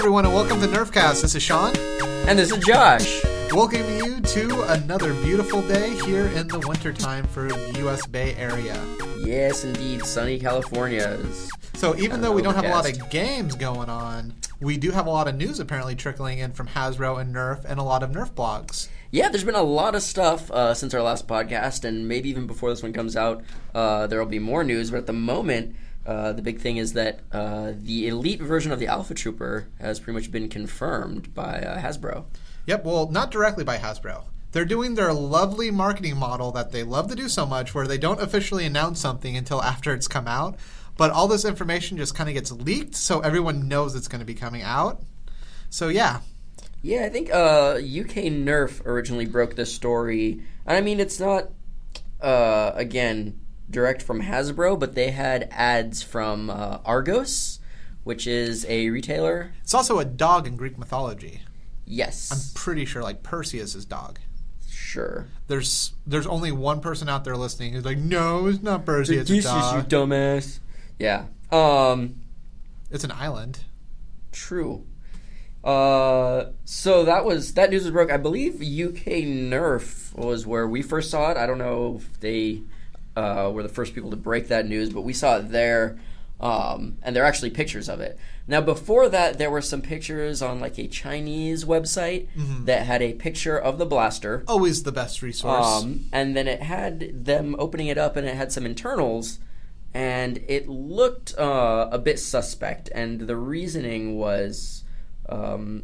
everyone, and welcome to Nerfcast. This is Shawn. And this is Josh. Welcoming you to another beautiful day here in the wintertime for the U.S. Bay Area. Yes, indeed. Sunny California's. So even though we don't have a lot of games going on, we do have a lot of news apparently trickling in from Hasbro and Nerf and a lot of Nerf blogs. Yeah, there's been a lot of stuff since our last podcast, and maybe even before this one comes out, there will be more news. But at the moment, the big thing is that the elite version of the Alpha Trooper has pretty much been confirmed by Hasbro. Yep, well, not directly by Hasbro. They're doing their lovely marketing model that they love to do so much, where they don't officially announce something until after it's come out, but all this information just kind of gets leaked, so everyone knows it's going to be coming out. So, yeah. Yeah, I think UK Nerf originally broke this story. And I mean, it's not, again, direct from Hasbro, but they had ads from Argos, which is a retailer. It's also a dog in Greek mythology. Yes. I'm pretty sure, like, Perseus' dog. Sure. There's only one person out there listening who's like, no, it's not Perseus, it's a dog. You dumbass. Yeah. It's an island. True. So that news was broke. I believe UK Nerf was where we first saw it. I don't know if they were the first people to break that news, but we saw it there. And there are actually pictures of it. Now, before that, there were some pictures on like a Chinese website that had a picture of the blaster. Always the best resource. And then it had them opening it up, and it had some internals, and it looked a bit suspect. And the reasoning was the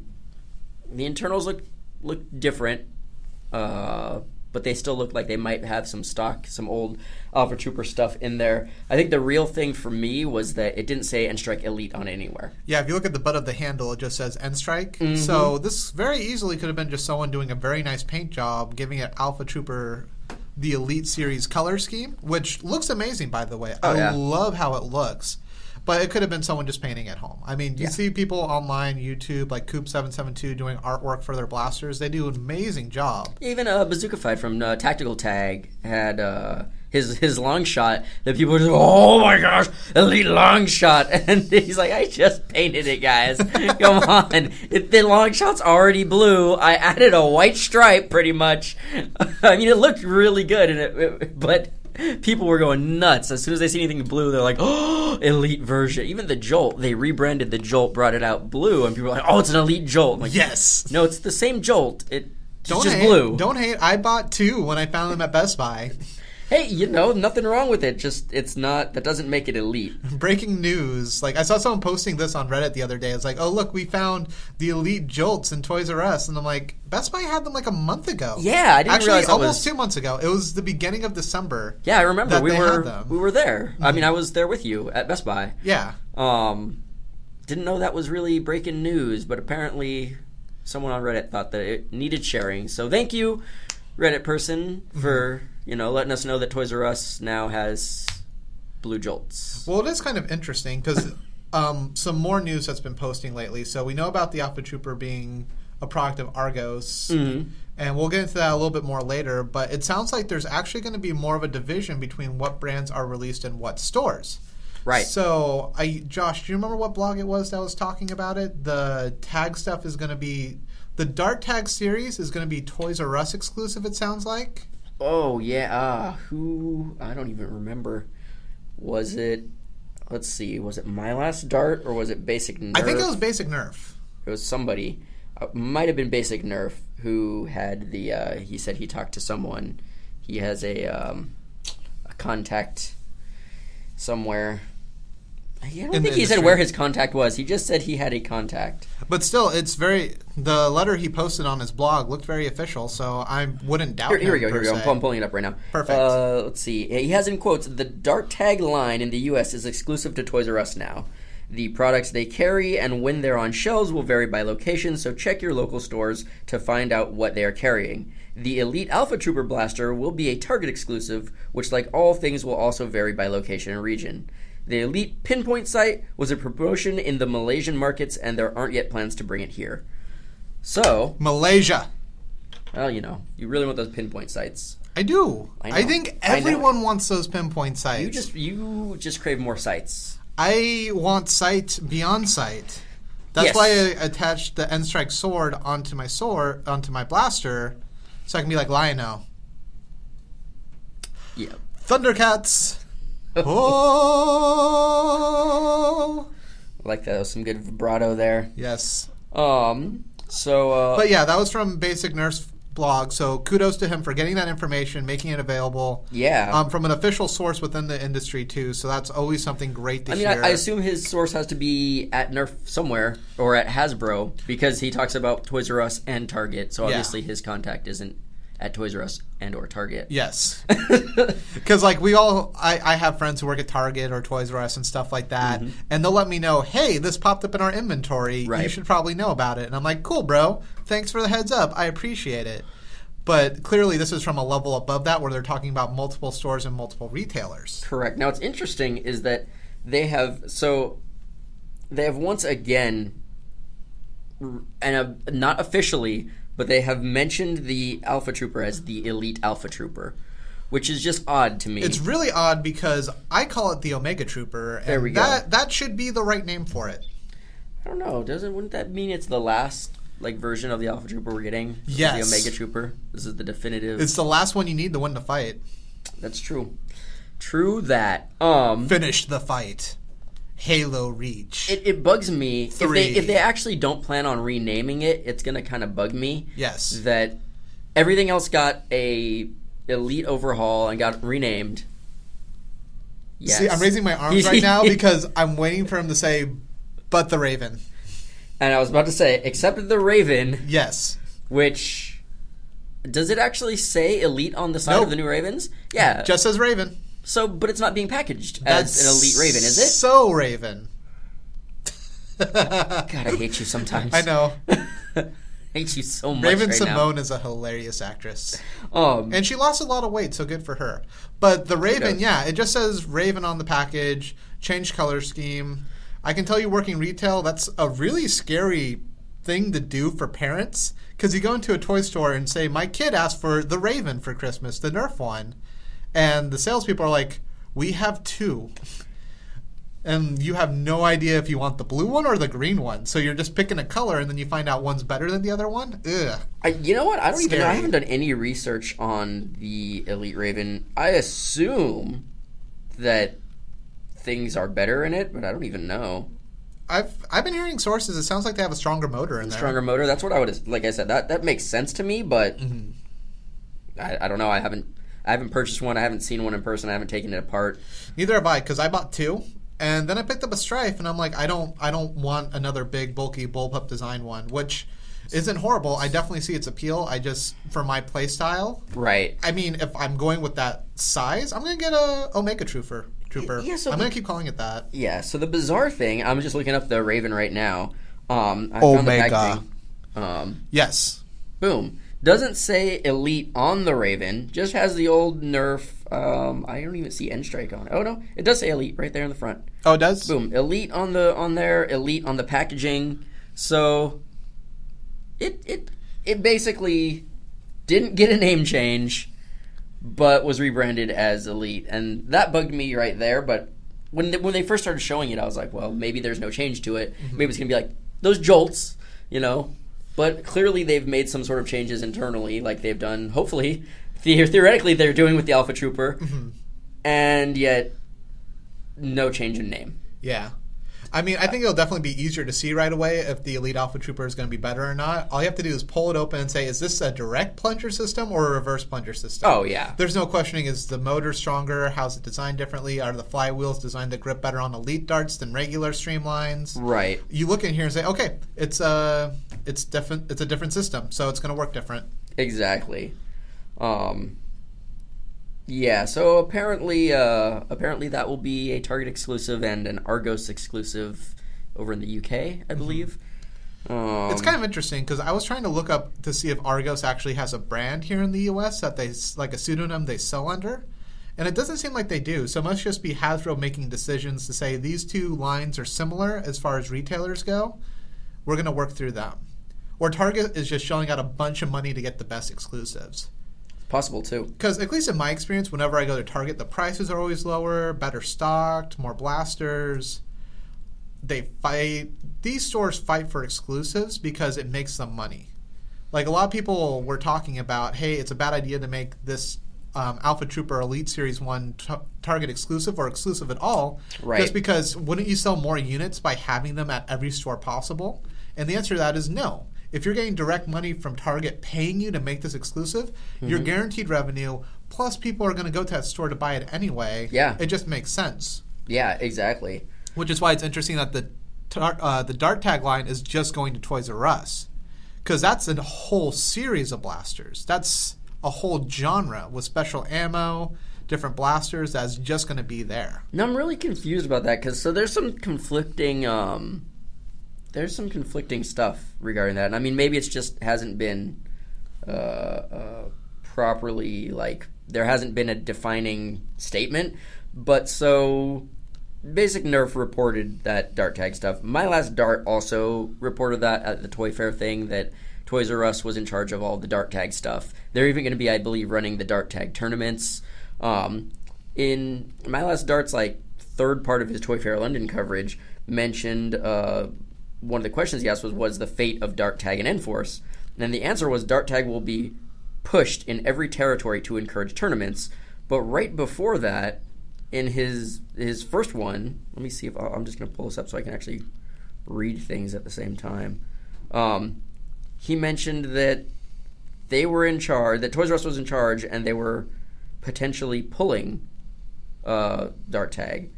internals looked different, but they still look like they might have some old Alpha Trooper stuff in there. I think the real thing for me was that it didn't say N-Strike Elite on anywhere. Yeah, if you look at the butt of the handle, it just says N-Strike. Mm-hmm. So this very easily could have been just someone doing a very nice paint job, giving it Alpha Trooper the Elite Series color scheme, which looks amazing, by the way. I love how it looks. But it could have been someone just painting at home. I mean, you see people online, YouTube, like Coop772 doing artwork for their blasters. They do an amazing job. Even Bazooka Fight from Tactical Tag had his long shot that people were just, oh my gosh, Elite long shot. And he's like, I just painted it, guys. Come on. The long shot's already blue. I added a white stripe, pretty much. I mean, it looked really good, but people were going nuts. As soon as they see anything blue, they're like, oh, Elite version. Even the Jolt, they rebranded the Jolt, brought it out blue, and people were like, oh, it's an Elite Jolt. I'm like, yes. No, it's the same Jolt. It's just blue. Don't hate. I bought two when I found them at Best Buy. Hey, nothing wrong with it. Just that doesn't make it Elite. Breaking news. Like, I saw someone posting this on Reddit the other day. It's like, oh, look, we found the Elite Jolts in Toys R Us. And I'm like, Best Buy had them like a month ago. Yeah, I didn't realize that almost 2 months ago. It was the beginning of December. Yeah, I remember. We were there. Mm-hmm. I mean, I was there with you at Best Buy. Yeah. Didn't know that was really breaking news, but apparently someone on Reddit thought that it needed sharing. So thank you, Reddit person, for letting us know that Toys R Us now has blue Jolts. Well, it is kind of interesting because some more news that's been posting lately. So we know about the Alpha Trooper being a product of Argos, and we'll get into that a little bit more later, but it sounds like there's actually going to be more of a division between what brands are released in what stores. Right. So, Josh, do you remember what blog it was that was talking about it? The tag stuff is going to be... The Dart Tag series is going to be Toys R Us exclusive, it sounds like. Oh, yeah. Who? I don't even remember. Was it... Let's see. Was it My Last Dart or was it Basic Nerf? I think it was Basic Nerf. It was somebody. Might have been Basic Nerf who had the... he said he talked to someone. He has a contact somewhere. I don't think he said where his contact was. He just said he had a contact. But still, it's very... The letter he posted on his blog looked very official, so I wouldn't doubt Here we go. I'm pulling it up right now. Perfect. Let's see. He has in quotes, the Dart Tag line in the U.S. is exclusive to Toys R Us now. The products they carry and when they're on shelves will vary by location, so check your local stores to find out what they are carrying. The Elite Alpha Trooper Blaster will be a Target exclusive, which like all things will also vary by location and region. The Elite Pinpoint site was a promotion in the Malaysian markets, and there aren't yet plans to bring it here. So... Malaysia. Well, you really want those pinpoint sites. I do. I think everyone wants those pinpoint sites. You just crave more sites. I want sight beyond sight. That's Yes. why I attached the N-Strike sword onto my blaster, so I can be like Lion-O. Yeah. Thundercats! Oh! I like that. That was some good vibrato there. Yes. But yeah, that was from Basic Nerf's blog, so kudos to him for getting that information, making it available. Yeah. From an official source within the industry, too, so that's always something great to hear. I assume his source has to be at Nerf somewhere, or at Hasbro, because he talks about Toys R Us and Target, so obviously his contact isn't at Toys R Us and or Target. Yes. Because, like, I have friends who work at Target or Toys R Us and stuff like that, and they'll let me know, hey, this popped up in our inventory. Right. You should probably know about it. And I'm like, cool, bro. Thanks for the heads up. I appreciate it. But clearly this is from a level above that where they're talking about multiple stores and multiple retailers. Correct. Now, what's interesting is that they have once again, and not officially, but they have mentioned the Alpha Trooper as the Elite Alpha Trooper, which is just odd to me. It's really odd because I call it the Omega Trooper, and there we go. That should be the right name for it. I don't know. Wouldn't that mean it's the last version of the Alpha Trooper we're getting? Yes. The Omega Trooper. This is the definitive. It's the last one you need to win the fight. That's true. True that. Finish the fight. Halo Reach. It bugs me if they actually don't plan on renaming it. It's gonna kind of bug me. Yes. That everything else got a Elite overhaul and got renamed. Yes. See, I'm raising my arms right now because I'm waiting for him to say, "But the Raven." And I was about to say, except the Raven. Yes. Which does it actually say Elite on the side of the new Ravens? Yeah. Just says Raven. So, but it's not being packaged as an Elite Raven, is it? So Raven. God, I hate you sometimes. I know. I hate you so much Raven right Simone now. is a hilarious actress. And she lost a lot of weight, so good for her. But the Raven, it just says Raven on the package, changed color scheme. I can tell you working retail, that's a really scary thing to do for parents. Because you go into a toy store and say, my kid asked for the Raven for Christmas, the Nerf one. And the salespeople are like, we have two. And you have no idea if you want the blue one or the green one. So you're just picking a color, and then you find out one's better than the other one? Ugh. You know what? I don't even know. I haven't done any research on the Elite Raven. I assume that things are better in it, but I don't even know. I've been hearing sources. It sounds like they have a stronger motor in there. Stronger motor? That's what I would... Like I said, that makes sense to me, but I don't know. I haven't purchased one. I haven't seen one in person. I haven't taken it apart. Neither have I, because I bought two. And then I picked up a Strife, and I'm like, I don't want another big, bulky, bullpup design one, which isn't horrible. I definitely see its appeal. I just, for my play style. Right. I mean, if I'm going with that size, I'm going to get a Omega Trooper. Yeah, so I'm going to keep calling it that. Yeah, so the bizarre thing, I'm just looking up the Raven right now. I Omega. found the packaging. Yes. Boom. Doesn't say Elite on the Raven, just has the old Nerf. I don't even see N-Strike on it. Oh, no. It does say Elite right there in the front. Oh, it does? Boom. Elite on there, Elite on the packaging. So it basically didn't get a name change, but was rebranded as Elite. And that bugged me right there. But when they first started showing it, I was like, well, maybe there's no change to it. Maybe it's going to be like those jolts, you know. But clearly they've made some sort of changes internally, like they've done, hopefully, theoretically they're doing with the Alpha Trooper, and yet no change in name. Yeah. I mean, I think it'll definitely be easier to see right away if the Elite Alpha Trooper is going to be better or not. All you have to do is pull it open and say, is this a direct plunger system or a reverse plunger system? Oh, yeah. There's no questioning, is the motor stronger? How's it designed differently? Are the flywheels designed to grip better on Elite darts than regular streamlines? Right. You look in here and say, okay, it's a different system, so it's going to work different. Exactly. Yeah, so apparently that will be a Target exclusive and an Argos exclusive over in the UK, I believe. It's kind of interesting because I was trying to look up to see if Argos actually has a brand here in the US that they, like a pseudonym they sell under, and it doesn't seem like they do. So it must just be Hasbro making decisions to say these two lines are similar as far as retailers go. We're going to work through them. Or Target is just shelling out a bunch of money to get the best exclusives. Possible, too. Because, at least in my experience, whenever I go to Target, the prices are always lower, better stocked, more blasters. these stores fight for exclusives because it makes them money. Like, a lot of people were talking about, hey, it's a bad idea to make this Alpha Trooper Elite Series 1 Target exclusive or exclusive at all. Right. Just because wouldn't you sell more units by having them at every store possible? And the answer to that is no. If you're getting direct money from Target paying you to make this exclusive, you're guaranteed revenue, plus people are going to go to that store to buy it anyway. Yeah. It just makes sense. Yeah, exactly. Which is why it's interesting that the Dart Tag line is just going to Toys R Us. Because that's a whole series of blasters. That's a whole genre with special ammo, different blasters that's just going to be there. No, I'm really confused about that because there's some conflicting stuff regarding that. And I mean, maybe it's just hasn't been properly, like, there hasn't been a defining statement. But so Basic Nerf reported that Dart Tag stuff. My Last Dart also reported that at the Toy Fair thing, that Toys R Us was in charge of all the Dart Tag stuff. They're even going to be, I believe, running the Dart Tag tournaments. In My Last Dart's, like, third part of his Toy Fair London coverage mentioned one of the questions he asked was the fate of Dart Tag and Enforce? And the answer was Dart Tag will be pushed in every territory to encourage tournaments. But right before that, in his first one, let me see if I'm just going to pull this up so I can actually read things at the same time. He mentioned that they were in charge, that Toys R Us was in charge, and they were potentially pulling Dart Tag.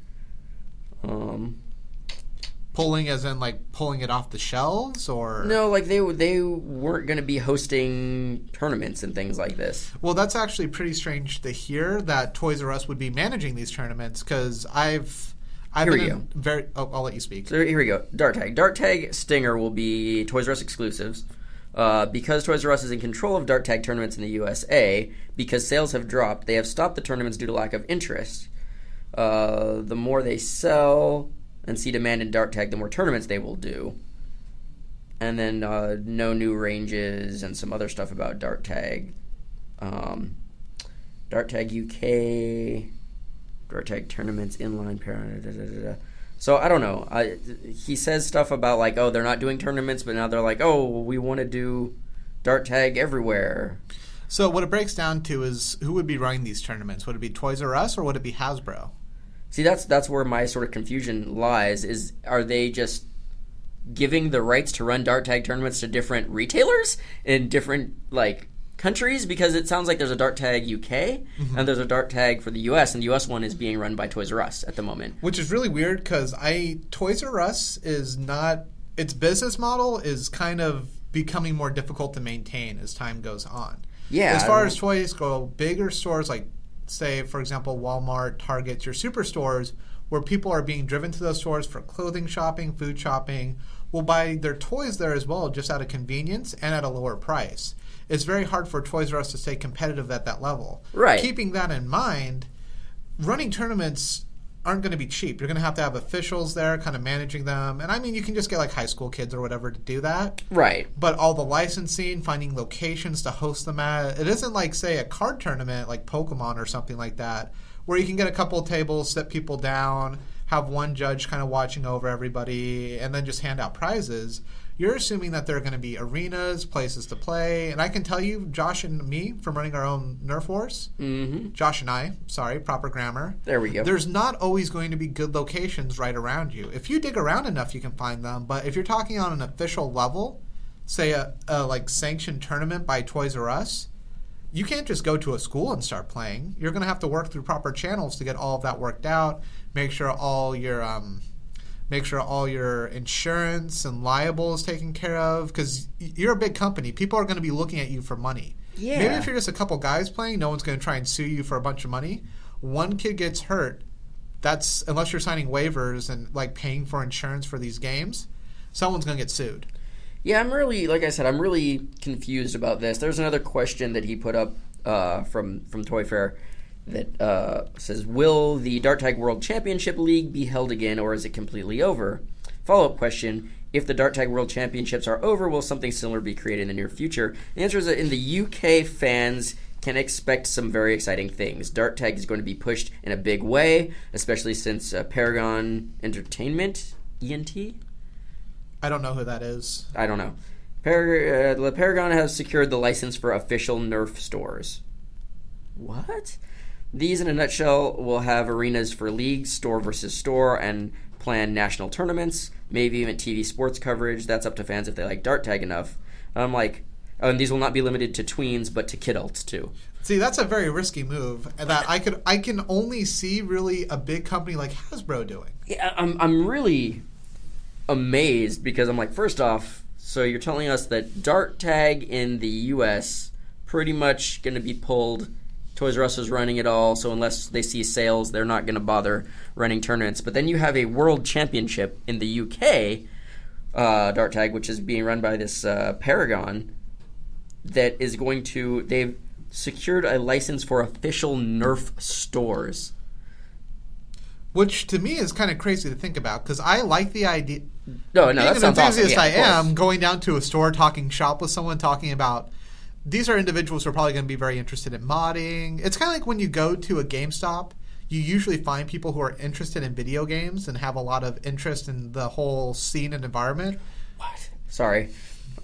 Pulling as in, like, pulling it off the shelves, or? No, like, they weren't going to be hosting tournaments and things like this. Well, that's actually pretty strange to hear that Toys R Us would be managing these tournaments, because I've been very... Oh, I'll let you speak. So here we go. Dart Tag. Dart Tag Stinger will be Toys R Us exclusives. Because Toys R Us is in control of Dart Tag tournaments in the USA, because sales have dropped, they have stopped the tournaments due to lack of interest. The more they sell and see demand in Dart Tag, the more tournaments they will do. And then no new ranges and some other stuff about Dart Tag. Dart Tag UK, Dart Tag tournaments, inline pair. So I don't know. He says stuff about, like, oh, they're not doing tournaments, but now they're like, oh, we want to do Dart Tag everywhere. So what it breaks down to is who would be running these tournaments? Would it be Toys R Us or would it be Hasbro? See, that's where my sort of confusion lies, is are they just giving the rights to run Dart Tag tournaments to different retailers in different, like, countries? Because it sounds like there's a Dart Tag UK and there's a Dart Tag for the US, and the US one is being run by Toys R Us at the moment. Which is really weird because Toys R Us is not, its business model is kind of becoming more difficult to maintain as time goes on. Yeah. As far as toys go, bigger stores like, say, for example, Walmart, Target, your superstores, where people are being driven to those stores for clothing shopping, food shopping, will buy their toys there as well, just out of convenience and at a lower price. It's very hard for Toys R Us to stay competitive at that level. Right. Keeping that in mind, running tournaments aren't going to be cheap. You're going to have officials there kind of managing them. And I mean, you can just get like high school kids or whatever to do that. Right. But all the licensing, finding locations to host them at, it isn't like, say, a card tournament like Pokemon or something like that, where you can get a couple of tables, sit people down, have one judge kind of watching over everybody, and then just hand out prizes. You're assuming that there are going to be arenas, places to play. And I can tell you, Josh and me, from running our own Nerf Wars, Josh and I, sorry, proper grammar. There we go. There's not always going to be good locations right around you. If you dig around enough, you can find them. But if you're talking on an official level, say a like sanctioned tournament by Toys R Us, you can't just go to a school and start playing. You're going to have to work through proper channels to get all of that worked out, make sure all your insurance and liable is taken care of, because you're a big company. People are going to be looking at you for money. Yeah. Maybe if you're just a couple guys playing, no one's going to try and sue you for a bunch of money. One kid gets hurt, that's, unless you're signing waivers and like paying for insurance for these games, someone's going to get sued. Yeah, I'm really confused about this. There's another question that he put up from Toy Fair that says, will the Dart Tag World Championship League be held again, or is it completely over? Follow-up question, if the Dart Tag World Championships are over, will something similar be created in the near future? The answer is that in the UK, fans can expect some very exciting things. Dart Tag is going to be pushed in a big way, especially since Paragon Entertainment ENT? I don't know who that is. I don't know. The Paragon has secured the license for official Nerf stores. What? These, in a nutshell, will have arenas for leagues, store versus store, and planned national tournaments, maybe even TV sports coverage. That's up to fans if they like dart tag enough. And I'm like, oh, and these will not be limited to tweens, but to kidults too. See, that's a very risky move that I can only see really a big company like Hasbro doing. Yeah, I'm really amazed because I'm like, first off, so you're telling us that dart tag in the U.S. pretty much going to be pulled. Toys R Us is running it all, so unless they see sales, they're not going to bother running tournaments. But then you have a world championship in the UK, dart tag, which is being run by this Paragon, that is going to... They've secured a license for official Nerf stores. Which, to me, is kind of crazy to think about, because I like the idea... No, that sounds awesome. Being an enthusiast I am, going down to a store, talking shop with someone, talking about... These are individuals who are probably going to be very interested in modding. It's kind of like when you go to a GameStop, you usually find people who are interested in video games and have a lot of interest in the whole scene and environment. What? Sorry.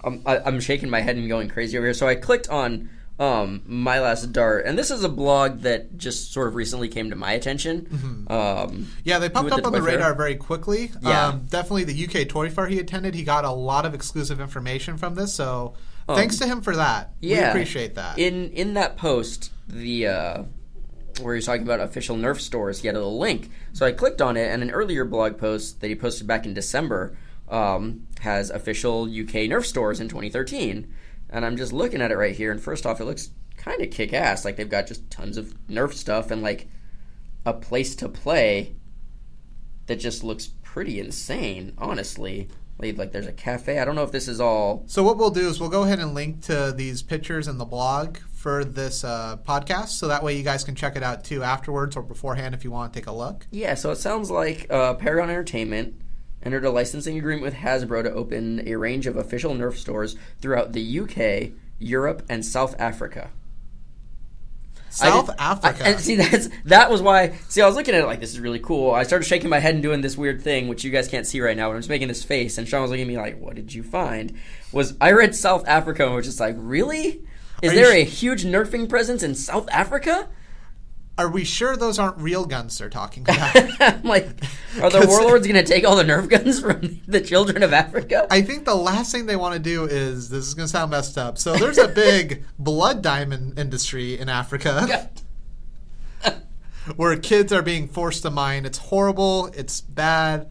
I'm shaking my head and going crazy over here. So I clicked on My Last Dart, and this is a blog that just sort of recently came to my attention. Mm-hmm. Yeah, they popped up on the radar very quickly. Yeah. Definitely the UK Toy Fair he attended, he got a lot of exclusive information from this, so... Thanks to him for that. Yeah, we appreciate that. In that post, where he's talking about official Nerf stores, he had a little link. So I clicked on it, and an earlier blog post that he posted back in December has official UK Nerf stores in 2013. And I'm just looking at it right here, and first off, it looks kind of kick-ass. Like, they've got just tons of Nerf stuff and, like, a place to play that just looks pretty insane, honestly. Like, there's a cafe. I don't know if this is all... So what we'll do is we'll go ahead and link to these pictures in the blog for this podcast, so that way you guys can check it out, too, afterwards or beforehand if you want to take a look. Yeah, so it sounds like Paragon Entertainment entered a licensing agreement with Hasbro to open a range of official Nerf stores throughout the UK, Europe, and South Africa. South Africa. And see, that was why. See, I was looking at it like, this is really cool. I started shaking my head and doing this weird thing, which you guys can't see right now, but I'm just making this face. And Shawn was looking at me like, "What did you find?" I read South Africa and was just like, "Really? Is there a huge nerfing presence in South Africa?" Are we sure those aren't real guns they're talking about? I'm like, are the warlords going to take all the Nerf guns from the children of Africa? I think the last thing they want to do is, this is going to sound messed up, so there's a big blood diamond industry in Africa where kids are being forced to mine. It's horrible. It's bad.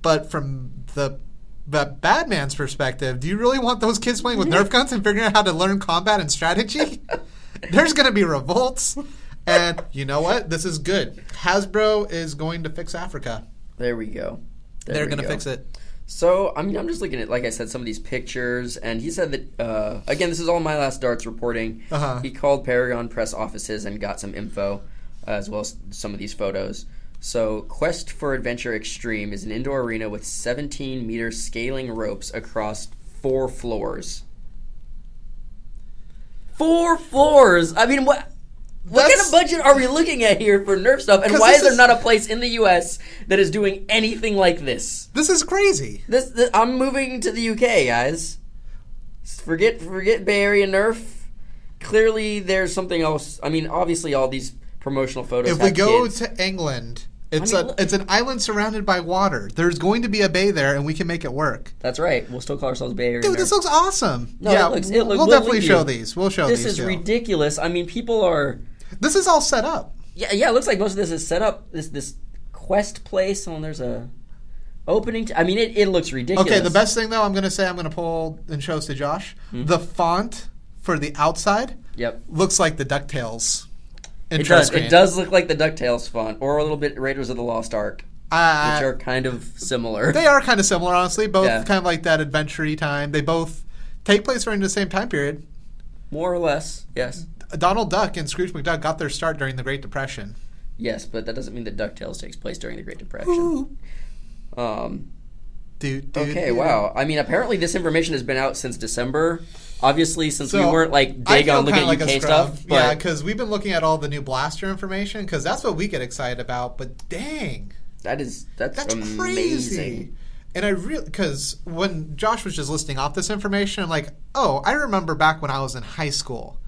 But from the bad man's perspective, do you really want those kids playing with Nerf guns and figuring out how to learn combat and strategy? There's going to be revolts. And you know what? This is good. Hasbro is going to fix Africa. There we go. They're going to fix it. So, I mean, I'm just looking at, like I said, some of these pictures. And he said that, again, this is all My Last Darts reporting. Uh-huh. He called Paragon press offices and got some info, as well as some of these photos. So, Quest for Adventure Extreme is an indoor arena with 17-meter scaling ropes across 4 floors. 4 floors! I mean, what kind of budget are we looking at here for Nerf stuff? And why is there not a place in the U.S. that is doing anything like this? This is crazy. I'm moving to the UK, guys. Forget Bay Area Nerf. Clearly, there's something else. I mean, obviously, all these promotional photos. If we go to England, it's an island surrounded by water. There's going to be a bay there, and we can make it work. That's right. We'll still call ourselves Bay Area Nerf. Dude, this looks awesome. No, yeah, we'll definitely show these. We'll show these. This is ridiculous. I mean, people are. This is all set up. Yeah. It looks like most of this is set up. This quest place, and there's a opening. I mean, it looks ridiculous. Okay, the best thing though, I'm going to pull and show to Josh. Mm-hmm. The font for the outside. Yep. Looks like the DuckTales. It does look like the DuckTales font, or a little bit Raiders of the Lost Ark, which are kind of similar. They are kind of similar, honestly. Both kind of like that adventure-y time. They both take place during the same time period. More or less, yes. Donald Duck and Scrooge McDuck got their start during the Great Depression. Yes, but that doesn't mean that DuckTales takes place during the Great Depression. Okay, wow. I mean, apparently this information has been out since December. Obviously, since we weren't big on looking at UK stuff. Yeah, because we've been looking at all the new Blaster information, because that's what we get excited about. But dang. That's amazing. Crazy. And I really, because when Josh was just listing off this information, I'm like, oh, I remember back when I was in high school.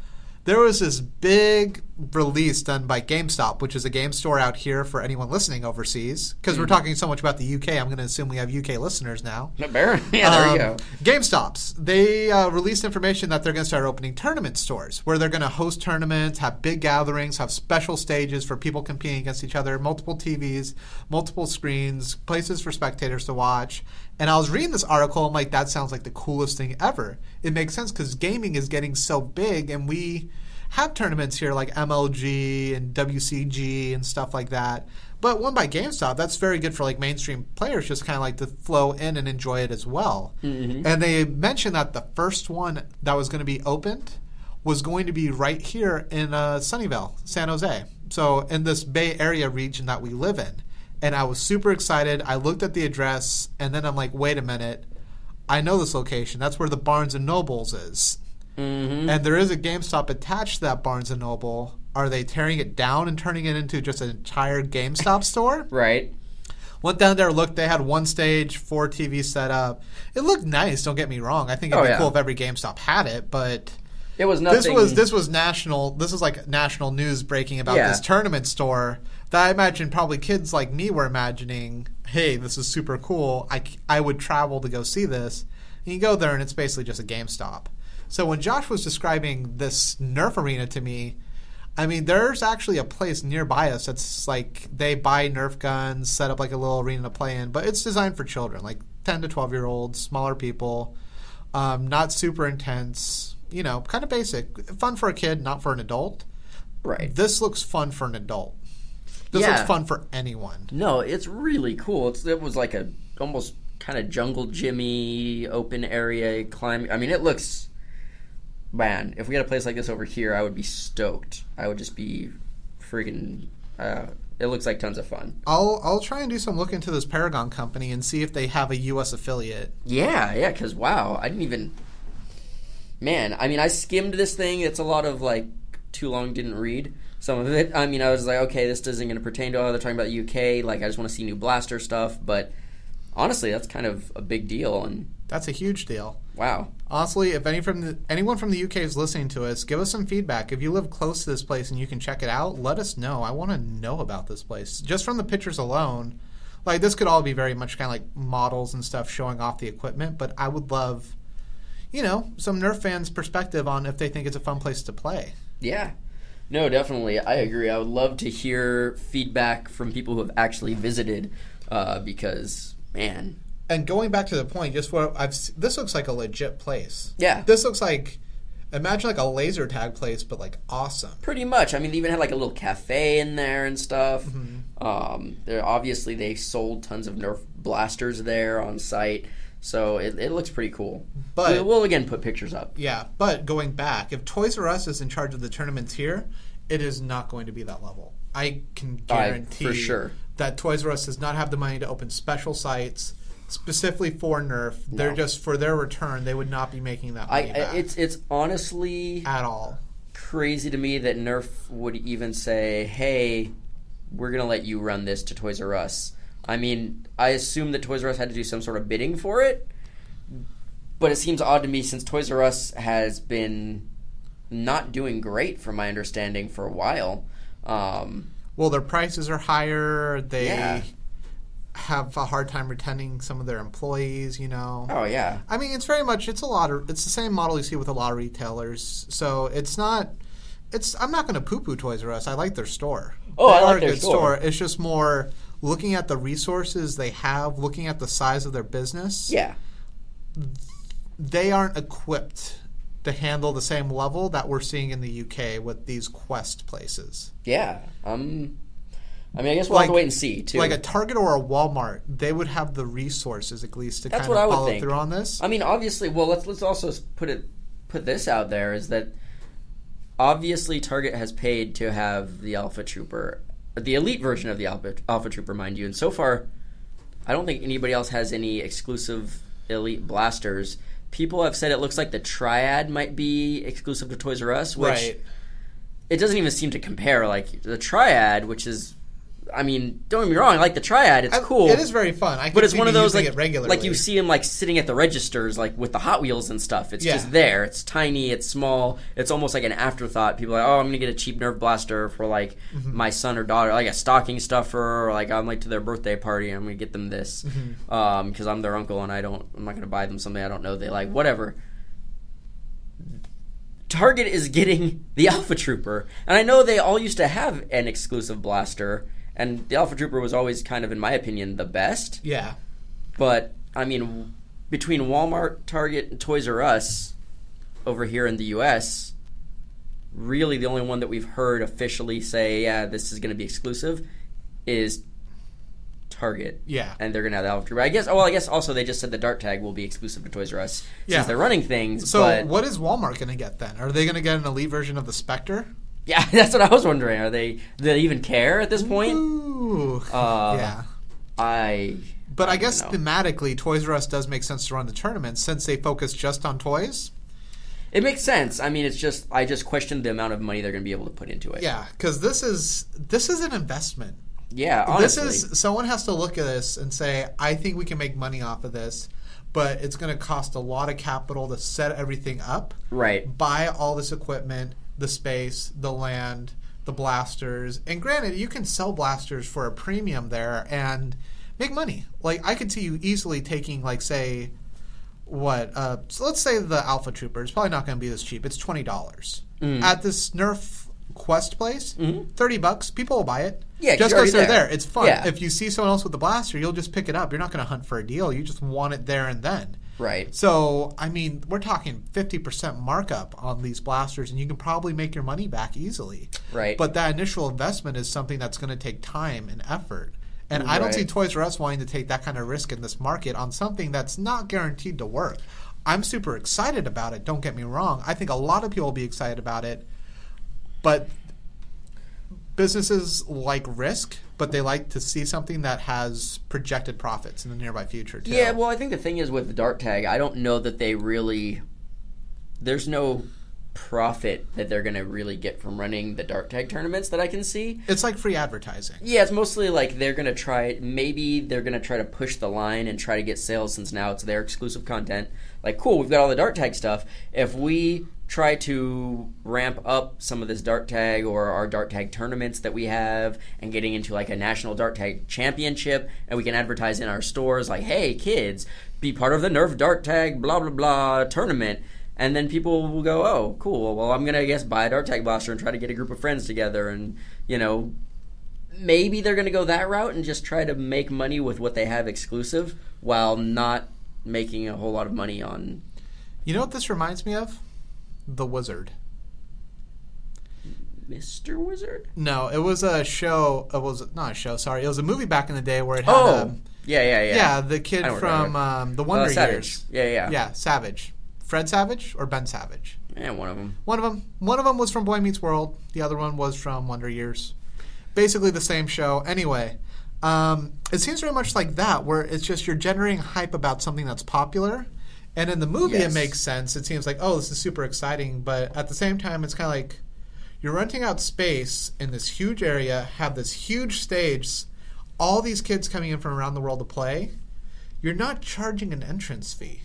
There was this big release done by GameStop, which is a game store out here for anyone listening overseas. Because we're talking so much about the UK, I'm going to assume we have UK listeners now. Yeah, there you go. GameStops, they released information that they're going to start opening tournament stores where they're going to host tournaments, have big gatherings, have special stages for people competing against each other, multiple TVs, multiple screens, places for spectators to watch. And I was reading this article, I'm like, that sounds like the coolest thing ever. It makes sense because gaming is getting so big, and we have tournaments here like MLG and WCG and stuff like that. But one by GameStop, that's very good for like mainstream players, just kind of like to flow in and enjoy it as well. Mm-hmm. And they mentioned that the first one that was going to be opened was going to be right here in Sunnyvale, San Jose. So in this Bay Area region that we live in. And I was super excited. I looked at the address, and then I'm like, wait a minute. I know this location. That's where the Barnes & Nobles is. Mm-hmm. And there is a GameStop attached to that Barnes & Noble. Are they tearing it down and turning it into just an entire GameStop store? Right. Went down there, looked. They had one stage, 4 TVs set up. It looked nice, don't get me wrong. I think it'd be cool if every GameStop had it, but... It was nothing. This was national. This was like national news breaking about this tournament store that I imagine probably kids like me were imagining. Hey, this is super cool. I would travel to go see this. And you go there and it's basically just a GameStop. So when Josh was describing this Nerf arena to me, I mean, there's actually a place nearby us that's like they buy Nerf guns, set up like a little arena to play in, but it's designed for children, like 10 to 12-year-olds, smaller people, not super intense. You know, kind of basic. Fun for a kid, not for an adult. Right. This looks fun for an adult. This looks fun for anyone. No, it's really cool. It was like a almost kind of jungle gym-y open area climbing. I mean, it looks... Man, if we had a place like this over here, I would be stoked. I would just be freaking... it looks like tons of fun. I'll try and do some look into this Paragon company and see if they have a U.S. affiliate. Yeah, because, wow, I didn't even... Man, I mean, I skimmed this thing. It's a lot of, like, too long, didn't read some of it. I mean, I was like, okay, this isn't going to pertain to all. They're talking about the UK. Like, I just want to see new blaster stuff. But honestly, that's kind of a big deal. And that's a huge deal. Wow. Honestly, if anyone from the UK is listening to us, give us some feedback. If you live close to this place and you can check it out, let us know. I want to know about this place. Just from the pictures alone, like, this could all be very much kind of like models and stuff showing off the equipment. But I would love... you know, some Nerf fans' perspective on if they think it's a fun place to play. Yeah. No, definitely. I agree. I would love to hear feedback from people who have actually visited because, man. And going back to the point, just what this looks like a legit place. Yeah. This looks like, imagine like a laser tag place, but like awesome. Pretty much. I mean, they even had like a little cafe in there and stuff. Mm-hmm. Obviously, they sold tons of Nerf blasters there on site. So it looks pretty cool. But we'll again put pictures up. Yeah, but going back, if Toys R Us is in charge of the tournaments here, it is not going to be that level. I can guarantee for sure that Toys R Us does not have the money to open special sites specifically for Nerf. No. They're just, for their return, they would not be making that money back. It's honestly... at all. Crazy to me that Nerf would even say, hey, we're going to let you run this to Toys R Us. I mean, I assume that Toys R Us had to do some sort of bidding for it, but it seems odd to me since Toys R Us has been not doing great, from my understanding, for a while. Well, their prices are higher. They have a hard time retaining some of their employees, you know. Oh, yeah. I mean, it's very much, it's the same model you see with a lot of retailers. So it's not, I'm not going to poo-poo Toys R Us. I like their store. Oh, I like their store. It's just more... looking at the resources they have, looking at the size of their business, they aren't equipped to handle the same level that we're seeing in the UK with these Quest places. Yeah. I mean, I guess we'll have to wait and see, too. Like a Target or a Walmart, they would have the resources, at least, to kind of follow through on this. I mean, obviously, well, let's also put this out there, is that obviously Target has paid to have the Alpha Trooper, the elite version of the Alpha Trooper, mind you. And so far, I don't think anybody else has any exclusive elite blasters. People have said it looks like the Triad might be exclusive to Toys R Us, which it doesn't even seem to compare. Like, the Triad, which is I mean, don't get me wrong. I like the Triad. It's cool. It is very fun. But it's one of those like you see him like sitting at the registers, like with the Hot Wheels and stuff. It's just there. It's tiny. It's small. It's almost like an afterthought. People are like, oh, I'm gonna get a cheap Nerf blaster for like my son or daughter, like a stocking stuffer, or like I'm like to their birthday party. I'm gonna get them this because I'm their uncle and I'm not gonna buy them something I don't know they like. Whatever. Target is getting the Alpha Trooper, and I know they all used to have an exclusive blaster. And the Alpha Trooper was always kind of, in my opinion, the best. Yeah. But, I mean, between Walmart, Target, and Toys R Us over here in the U.S., really the only one that we've heard officially say, yeah, this is going to be exclusive is Target. Yeah. And they're going to have the Alpha Trooper. I guess also they just said the Dart Tag will be exclusive to Toys R Us since they're running things. So what is Walmart going to get then? Are they going to get an Elite version of the Spectre? Yeah, that's what I was wondering. Do they even care at this point? Ooh. Yeah. But I guess thematically, Toys R Us does make sense to run the tournament since they focus just on toys. It makes sense. I mean, I just questioned the amount of money they're going to be able to put into it. Yeah, because this is an investment. Yeah, honestly. Someone has to look at this and say, I think we can make money off of this, but it's going to cost a lot of capital to set everything up. Right. Buy all this equipment, the space, the land, the blasters. And granted, you can sell blasters for a premium there and make money. Like, I could see you easily taking, like, say, so let's say the Alpha Trooper is probably not going to be this cheap. It's $20. At this Nerf Quest place, $30. People will buy it. Yeah, just because they're there. It's fun. Yeah. If you see someone else with the blaster, you'll just pick it up. You're not going to hunt for a deal. You just want it there and then. Right. So, I mean, we're talking 50% markup on these blasters, and you can probably make your money back easily. Right. But that initial investment is something that's going to take time and effort. And I don't see Toys R Us wanting to take that kind of risk in this market on something that's not guaranteed to work. I'm super excited about it, don't get me wrong. I think a lot of people will be excited about it. But businesses like risk, but they like to see something that has projected profits in the nearby future, too. Yeah, well, I think the thing is with the Dart Tag, I don't know that they really... There's no profit that they're going to really get from running the Dart Tag tournaments that I can see. It's like free advertising. Yeah, it's mostly like they're going to try... Maybe they're going to try to push the line and try to get sales since now it's their exclusive content. Like, cool, we've got all the Dart Tag stuff. If we try to ramp up some of this Dart Tag or our Dart Tag tournaments that we have and getting into like a national Dart Tag championship, and we can advertise in our stores like, hey, kids, be part of the Nerf Dart Tag blah, blah, blah tournament. And then people will go, oh, cool, well, I'm going to, I guess, buy a Dart Tag blaster and try to get a group of friends together. And, you know, maybe they're going to go that route and just try to make money with what they have exclusive while not making a whole lot of money on... You know what this reminds me of? The Wizard. Mr. Wizard? No, it was a show. It was not a show, sorry. It was a movie back in the day where it had... Yeah. Yeah, the kid from The Wonder Savage. Years. Yeah. Yeah, Savage. Fred Savage or Ben Savage? Yeah, one of them. One of them was from Boy Meets World. The other one was from Wonder Years. Basically the same show. Anyway, it seems very much like that, where it's just you're generating hype about something that's popular. And in the movie, It makes sense. It seems like, oh, this is super exciting. But at the same time, it's kind of like you're renting out space in this huge area, have this huge stage, all these kids coming in from around the world to play. You're not charging an entrance fee.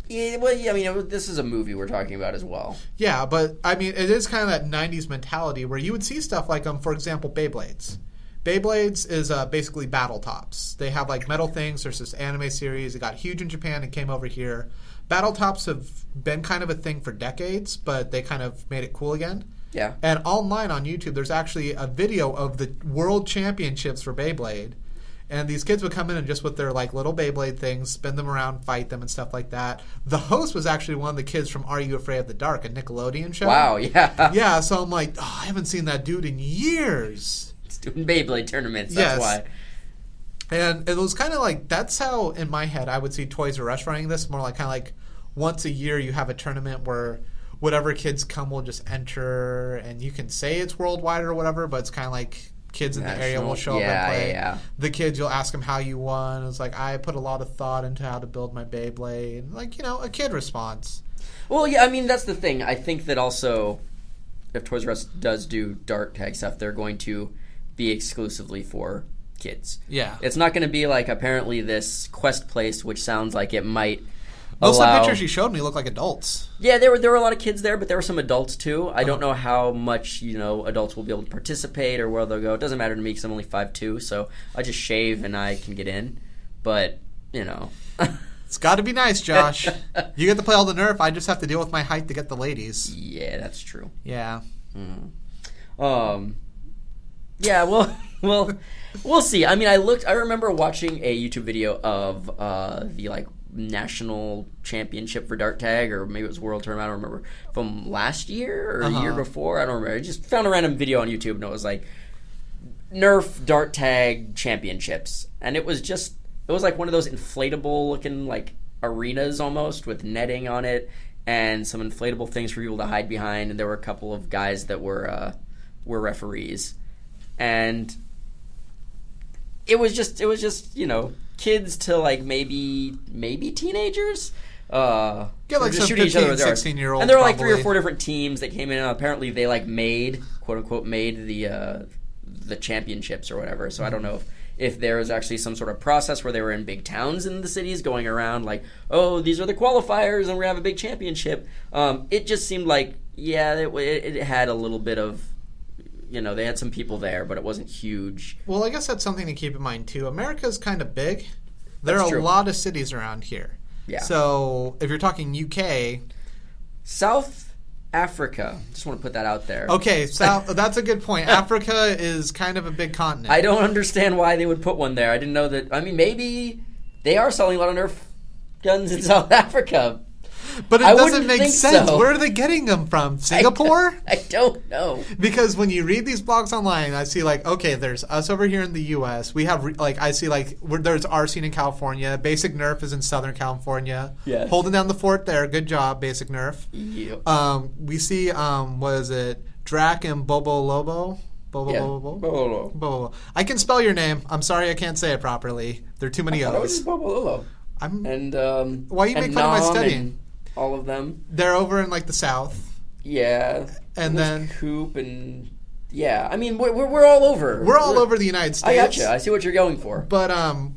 Yeah, well, yeah, I mean, this is a movie we're talking about as well. Yeah, but, I mean, it is kind of that 90s mentality where you would see stuff like, for example, Beyblades. Beyblades is basically battle tops. They have, like, metal things. There's this anime series. It got huge in Japan and came over here. Battle tops have been kind of a thing for decades, but they kind of made it cool again. Yeah. And online on YouTube, there's actually a video of the World Championships for Beyblade. And these kids would come in and just with their like little Beyblade things, spin them around, fight them and stuff like that. The host was actually one of the kids from Are You Afraid of the Dark, a Nickelodeon show. Wow, yeah. Yeah, so I'm like, I haven't seen that dude in years. He's doing Beyblade tournaments, that's why. And it was kind of like, that's how, in my head, I would see Toys R Us running this. More like kind of like once a year you have a tournament where whatever kids come will just enter, and you can say it's worldwide or whatever, but it's kind of like... Kids in the area will show up and play. Yeah. The kids, you'll ask them how you won. It's like, I put a lot of thought into how to build my Beyblade. Like, a kid response. Well, yeah, I mean, that's the thing. I think that also, if Toys R Us does do Dart Tag stuff, they're going to be exclusively for kids. Yeah. It's not going to be like apparently this quest place, which sounds like it might Most allow... of the pictures you showed me look like adults. Yeah, there were a lot of kids there, but there were some adults too. I don't know how much, adults will be able to participate or where they'll go. It doesn't matter to me because I'm only 5'2", so I just shave and I can get in. But, It's got to be nice, Josh. You get to play all the Nerf. I just have to deal with my height to get the ladies. Yeah, that's true. Yeah. Yeah, well, we'll see. I mean, I remember watching a YouTube video of the national championship for dart tag, or maybe it was world tournament, I don't remember, from last year or the year before, I don't remember. I just found a random video on YouTube and it was like Nerf dart tag championships, and it was like one of those inflatable looking like arenas almost with netting on it and some inflatable things for people to hide behind, and there were a couple of guys that were referees, and it was just kids to like maybe teenagers. Get like just some shooting each other 15, with darts. 16-year-olds. And there were like probably 3 or 4 different teams that came in, and apparently they like made, quote unquote, made the championships or whatever. So I don't know if there was actually some sort of process where they were in big towns in the cities going around like, oh, these are the qualifiers and we're gonna have a big championship. It just seemed like, yeah, it had a little bit of, they had some people there, but it wasn't huge. Well, I guess that's something to keep in mind, too. America's kind of big. There are true. a lot of cities around here. Yeah. So if you're talking UK... South Africa. Just want to put that out there. Okay, that's a good point. Africa is kind of a big continent. I don't understand why they would put one there. I didn't know that. I mean, maybe they are selling a lot of Nerf guns in South Africa. But it doesn't make sense. So. Where are they getting them from? Singapore? I don't know. Because when you read these blogs online, I see okay, there's us over here in the U.S. We have I see there's our scene in California. Basic Nerf is in Southern California. Yes. Holding down the fort there. Good job, Basic Nerf. Yep. We see what is it? Drac and Bobo Lobo. Bobo. I can spell your name. I'm sorry I can't say it properly. There are too many O's. O's. Bobo Lolo. Why you make fun of my studying? All of them. They're over in the south. Yeah. And then Coop and I mean we're all over. We're all over the United States. I gotcha. I see what you're going for. But then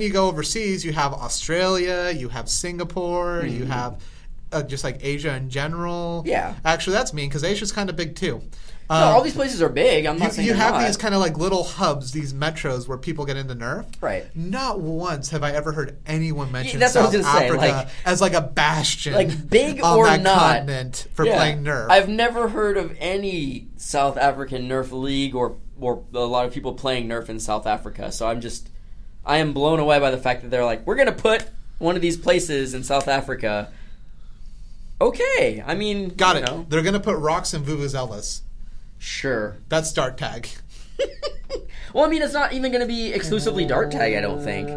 you go overseas, you have Australia, you have Singapore, you have just like Asia in general. Yeah. Actually, that's mean because Asia's kind of big too. No, all these places are big. I'm not saying you have not. these kind of like little hubs, these metros where people get into Nerf. Right. Not once have I ever heard anyone mention that's South what I was gonna Africa say, as like a bastion, like big on or that not, continent for playing Nerf. I've never heard of any South African Nerf league or a lot of people playing Nerf in South Africa. So I am blown away by the fact that they're like, we're gonna put one of these places in South Africa. Okay, I mean, got it. They're gonna put rocks in vuvuzelas. Sure. That's dart tag. Well, I mean, it's not even going to be exclusively dart tag, I don't think.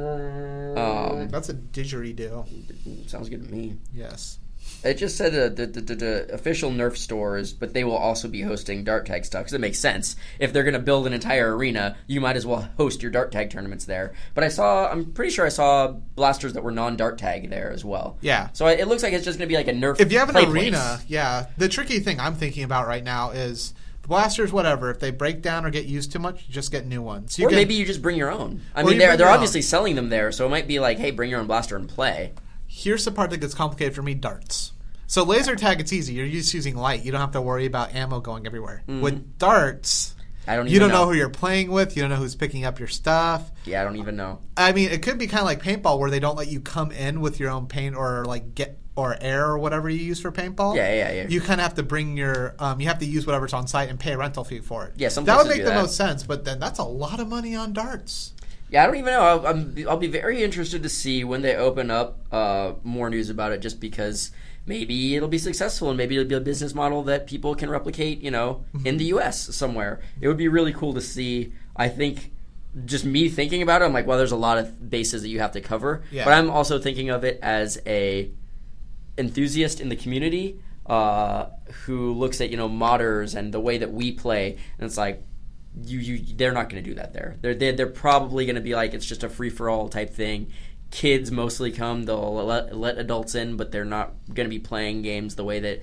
That's a didgeridoo. Sounds good to me. Yes. It just said the official Nerf stores, but they will also be hosting dart tag stuff, because it makes sense. If they're going to build an entire arena, you might as well host your dart tag tournaments there. But I'm pretty sure I saw blasters that were non-dart tag there as well. Yeah. So it looks like it's just going to be like a Nerf If you have an arena, place. yeah. The tricky thing I'm thinking about right now is blasters, whatever. If they break down or get used too much, you just get new ones. Maybe you just bring your own. I mean, they're obviously selling them there, so it might be like, hey, bring your own blaster and play. Here's the part that gets complicated for me, darts. So laser tag, it's easy. You're just using light. You don't have to worry about ammo going everywhere. Mm-hmm. With darts, you don't know who you're playing with. You don't know who's picking up your stuff. Yeah, I don't even know. I mean, it could be kind of like paintball where they don't let you come in with your own paint or air or whatever you use for paintball. Yeah. You kind of have to bring your you have to use whatever's on site and pay a rental fee for it. Yeah, some that would make do the most sense, but then that's a lot of money on darts. Yeah, I don't even know. I'll be very interested to see when they open up more news about it, just because maybe it'll be successful and maybe it'll be a business model that people can replicate, in the U.S. somewhere. It would be really cool to see. I think just me thinking about it, I'm like, well, there's a lot of bases that you have to cover. Yeah. But I'm also thinking of it as a enthusiast in the community who looks at modders and the way that we play, and it's like they're not going to do that there. They're probably going to be like, it's just a free for all type thing. Kids mostly come. They'll let adults in, but they're not going to be playing games the way that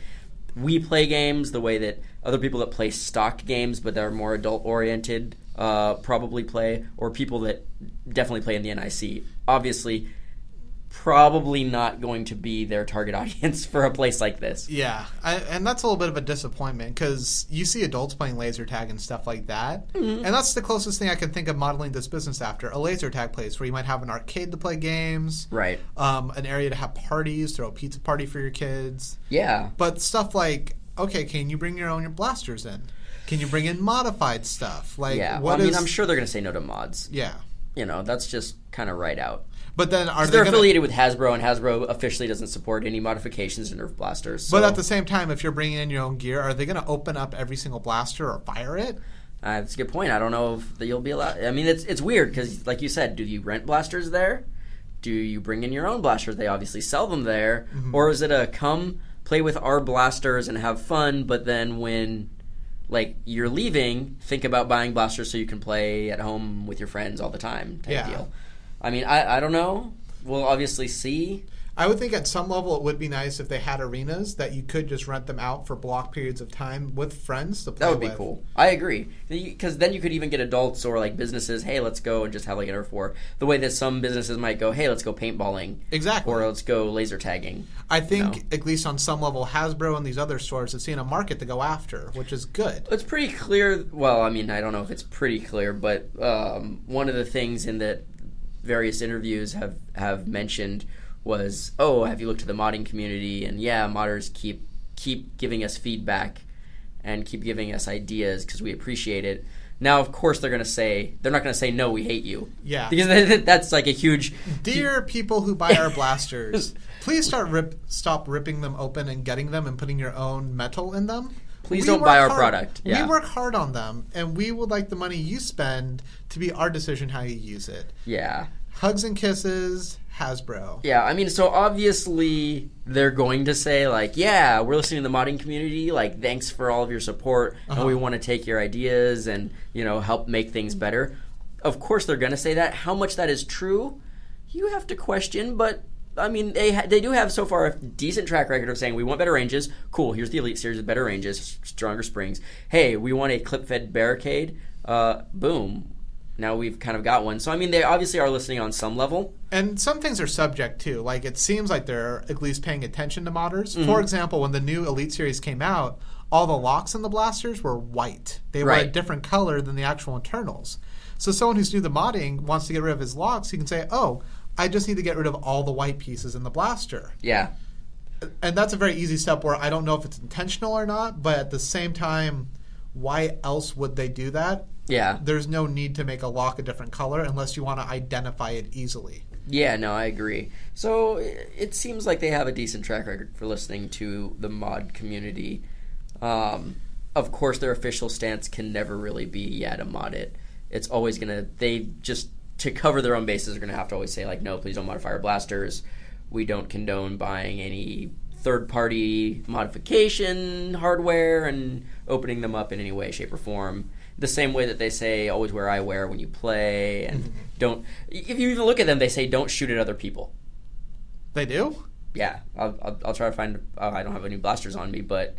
we play games, the way that other people that play stock games but that are more adult-oriented probably play, or people that definitely play in the NIC. Obviously, probably not going to be their target audience for a place like this. Yeah, and that's a little bit of a disappointment because you see adults playing laser tag and stuff like that, and that's the closest thing I can think of modeling this business after, a laser tag place where you might have an arcade to play games, right? An area to have parties, throw a pizza party for your kids. Yeah. But stuff like, okay, can you bring your blasters in? Can you bring in modified stuff? Like, yeah, well, I'm sure they're going to say no to mods. Yeah. That's just kind of right out. But then they're affiliated with Hasbro, and Hasbro officially doesn't support any modifications to Nerf blasters. So. But at the same time, if you're bringing in your own gear, are they going to open up every single blaster or fire it? That's a good point. I don't know if you'll be allowed. I mean, it's weird because, like you said, do you rent blasters there? Do you bring in your own blasters? They obviously sell them there. Mm-hmm. Or is it a come play with our blasters and have fun, but then when you're leaving, think about buying blasters so you can play at home with your friends all the time type deal. I mean, I don't know. We'll obviously see. I would think at some level it would be nice if they had arenas that you could just rent them out for block periods of time with friends to play with. That would be cool. I agree. Because then you could even get adults or businesses, hey, let's go and just have a Nerf war. The way that some businesses might go, hey, let's go paintballing. Exactly. Or let's go laser tagging. I think, at least on some level, Hasbro and these other stores have seen a market to go after, which is good. It's pretty clear. Well, I mean, I don't know if it's pretty clear, but one of the things in that various interviews have mentioned was, have you looked at the modding community? And modders keep giving us feedback and keep giving us ideas because we appreciate it. Now, of course, they're not going to say, no, we hate you. Yeah. Because that's a huge... Dear people who buy our blasters, please stop ripping them open and getting them and putting your own metal in them. Please don't buy our product. Yeah. We work hard on them, and we would like the money you spend to be our decision how you use it. Yeah. Hugs and kisses, Hasbro. Yeah, I mean, so obviously they're going to say, we're listening to the modding community, thanks for all of your support, and we want to take your ideas and, help make things better. Of course they're going to say that. How much that is true, you have to question, but... I mean, they do have so far a decent track record of saying, we want better ranges. Cool, here's the Elite Series with better ranges, stronger springs. Hey, we want a clip-fed barricade. Boom. Now we've kind of got one. So, I mean, they obviously are listening on some level. And some things are subject, too. It seems like they're at least paying attention to modders. Mm-hmm. For example, when the new Elite Series came out, all the locks in the blasters were white. They were a different color than the actual internals. So someone who's new to modding wants to get rid of his locks, he can say, I just need to get rid of all the white pieces in the blaster. Yeah. And that's a very easy step where I don't know if it's intentional or not, but at the same time, why else would they do that? Yeah. There's no need to make a lock a different color unless you want to identify it easily. Yeah, no, I agree. So it seems like they have a decent track record for listening to the mod community. Of course, their official stance can never really be, to mod it. It's always going to... to cover their own bases, are going to have to always say, no, please don't modify our blasters. We don't condone buying any third-party modification hardware and opening them up in any way, shape, or form. The same way that they say, always wear eyewear when you play, and don't... If you even look at them, they say, don't shoot at other people. They do? Yeah. I'll try to find... I don't have any blasters on me, but...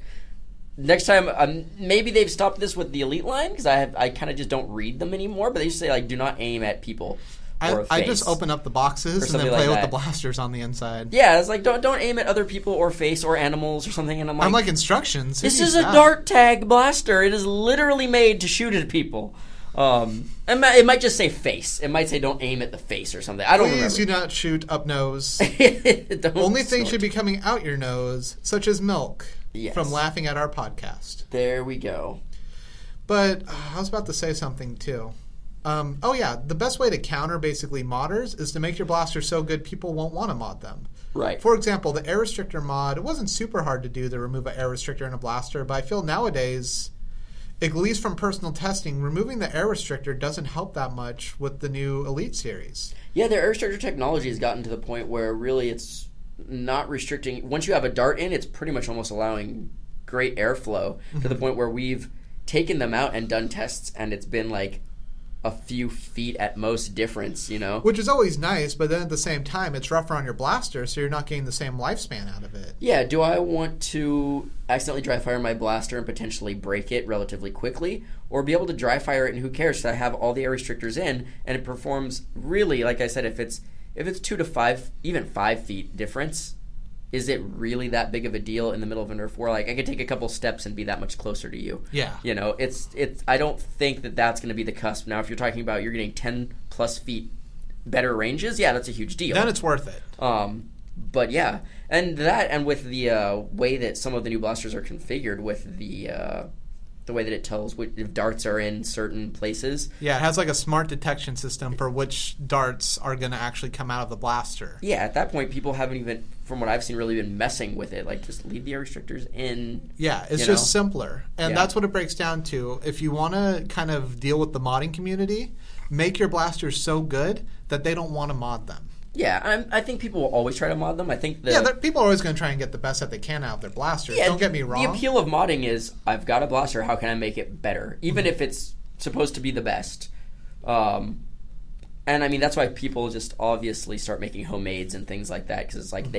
Next time, maybe they've stopped this with the Elite line, because I kind of just don't read them anymore, but they used to say, do not aim at people or a face. I just open up the boxes and then play with the blasters on the inside. Yeah, it's don't aim at other people or face or animals or something, and I'm like... instructions. This is a dart tag blaster. It is literally made to shoot at people. It might just say face. It might say don't aim at the face or something. I don't remember. Please do not shoot up nose. Only things should be coming out your nose, such as milk. Yes. From laughing at our podcast. There we go. But I was about to say something, too. The best way to counter, basically, modders is to make your blaster so good people won't want to mod them. Right. For example, the air restrictor mod, it wasn't super hard to do to remove an air restrictor in a blaster, but I feel nowadays, at least from personal testing, removing the air restrictor doesn't help that much with the new Elite Series. Yeah, their air restrictor technology has gotten to the point where really it's not restricting. Once you have a dart in, it's pretty much almost allowing great airflow to the point where we've taken them out and done tests, and it's been a few feet at most difference, you know? Which is always nice, but then at the same time, it's rougher on your blaster, so you're not getting the same lifespan out of it. Yeah, do I want to accidentally dry fire my blaster and potentially break it relatively quickly, or be able to dry fire it and who cares, because I have all the air restrictors in, and it performs really, like I said, if it's 2 to 5, even 5 feet difference, is it really that big of a deal in the middle of a Nerf war? Like, I could take a couple steps and be that much closer to you. Yeah. You know, it's. I don't think that that's going to be the cusp. Now, if you're talking about you're getting 10 plus feet better ranges, yeah, that's a huge deal. Then it's worth it. But yeah, and with the way that some of the new blasters are configured, with the way that it tells if darts are in certain places. Yeah, it has like a smart detection system for which darts are going to actually come out of the blaster. Yeah, at that point, people haven't even, from what I've seen, really been messing with it. Like, just leave the air restrictors in. Yeah, it's just simpler. And that's what it breaks down to. If you want to kind of deal with the modding community, make your blasters so good that they don't want to mod them. Yeah, I think people will always try to mod them. I think people are always going to try and get the best that they can out of their blasters. Yeah, don't get me wrong. The appeal of modding is, I've got a blaster, how can I make it better? Even if it's supposed to be the best. And I mean, that's why people just obviously start making homemades and things like that, because it's like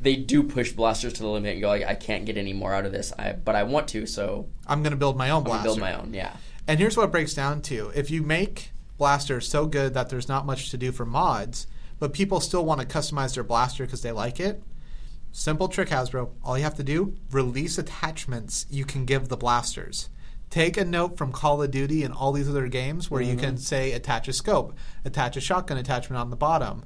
they do push blasters to the limit and go, I can't get any more out of this, but I want to, so I'm going to build my own blaster. I'm going to build my own, yeah. And here's what it breaks down to. If you make blasters so good that there's not much to do for mods, but people still want to customize their blaster because they like it, simple trick, Hasbro. All you have to do, release attachments you can give the blasters. Take a note from Call of Duty and all these other games where you can say attach a scope, attach a shotgun attachment on the bottom.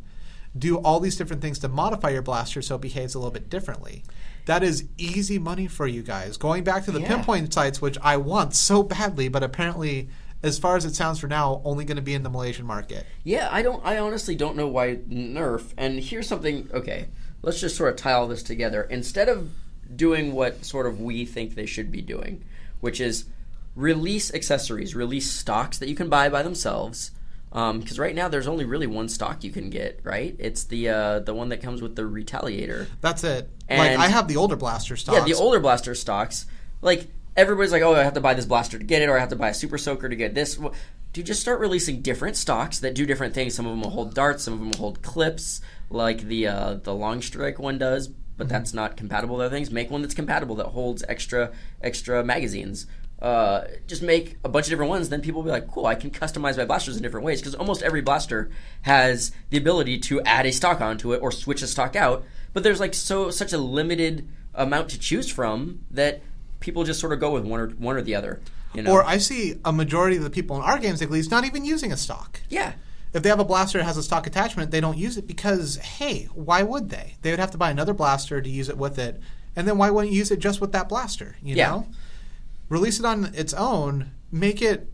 Do all these different things to modify your blaster so it behaves a little bit differently. That is easy money for you guys. Going back to the pinpoint sites, which I want so badly, but apparently, as far as it sounds for now, only going to be in the Malaysian market. Yeah, I honestly don't know why Nerf, and here's something, okay, let's just sort of tie all this together. Instead of doing what sort of we think they should be doing, which is release accessories, release stocks that you can buy by themselves, because right now there's only really one stock you can get, right? It's the one that comes with the Retaliator. That's it. And like, I have the older blaster stocks. Yeah, the older blaster stocks. Like, everybody's like, oh, I have to buy this blaster to get it, or I have to buy a Super Soaker to get this. Dude, just start releasing different stocks that do different things. Some of them will hold darts, some of them will hold clips, like the Long Strike one does, but that's not compatible with other things. Make one that's compatible, that holds extra magazines. Just make a bunch of different ones, then people will be like, cool, I can customize my blasters in different ways, because almost every blaster has the ability to add a stock onto it or switch a stock out, but there's like such a limited amount to choose from that people just sort of go with one or the other. You know? Or I see a majority of the people in our games, at least, not even using a stock. Yeah. If they have a blaster that has a stock attachment, they don't use it because, hey, why would they? They would have to buy another blaster to use it with it, and then why wouldn't you use it just with that blaster? You know? Release it on its own, make it,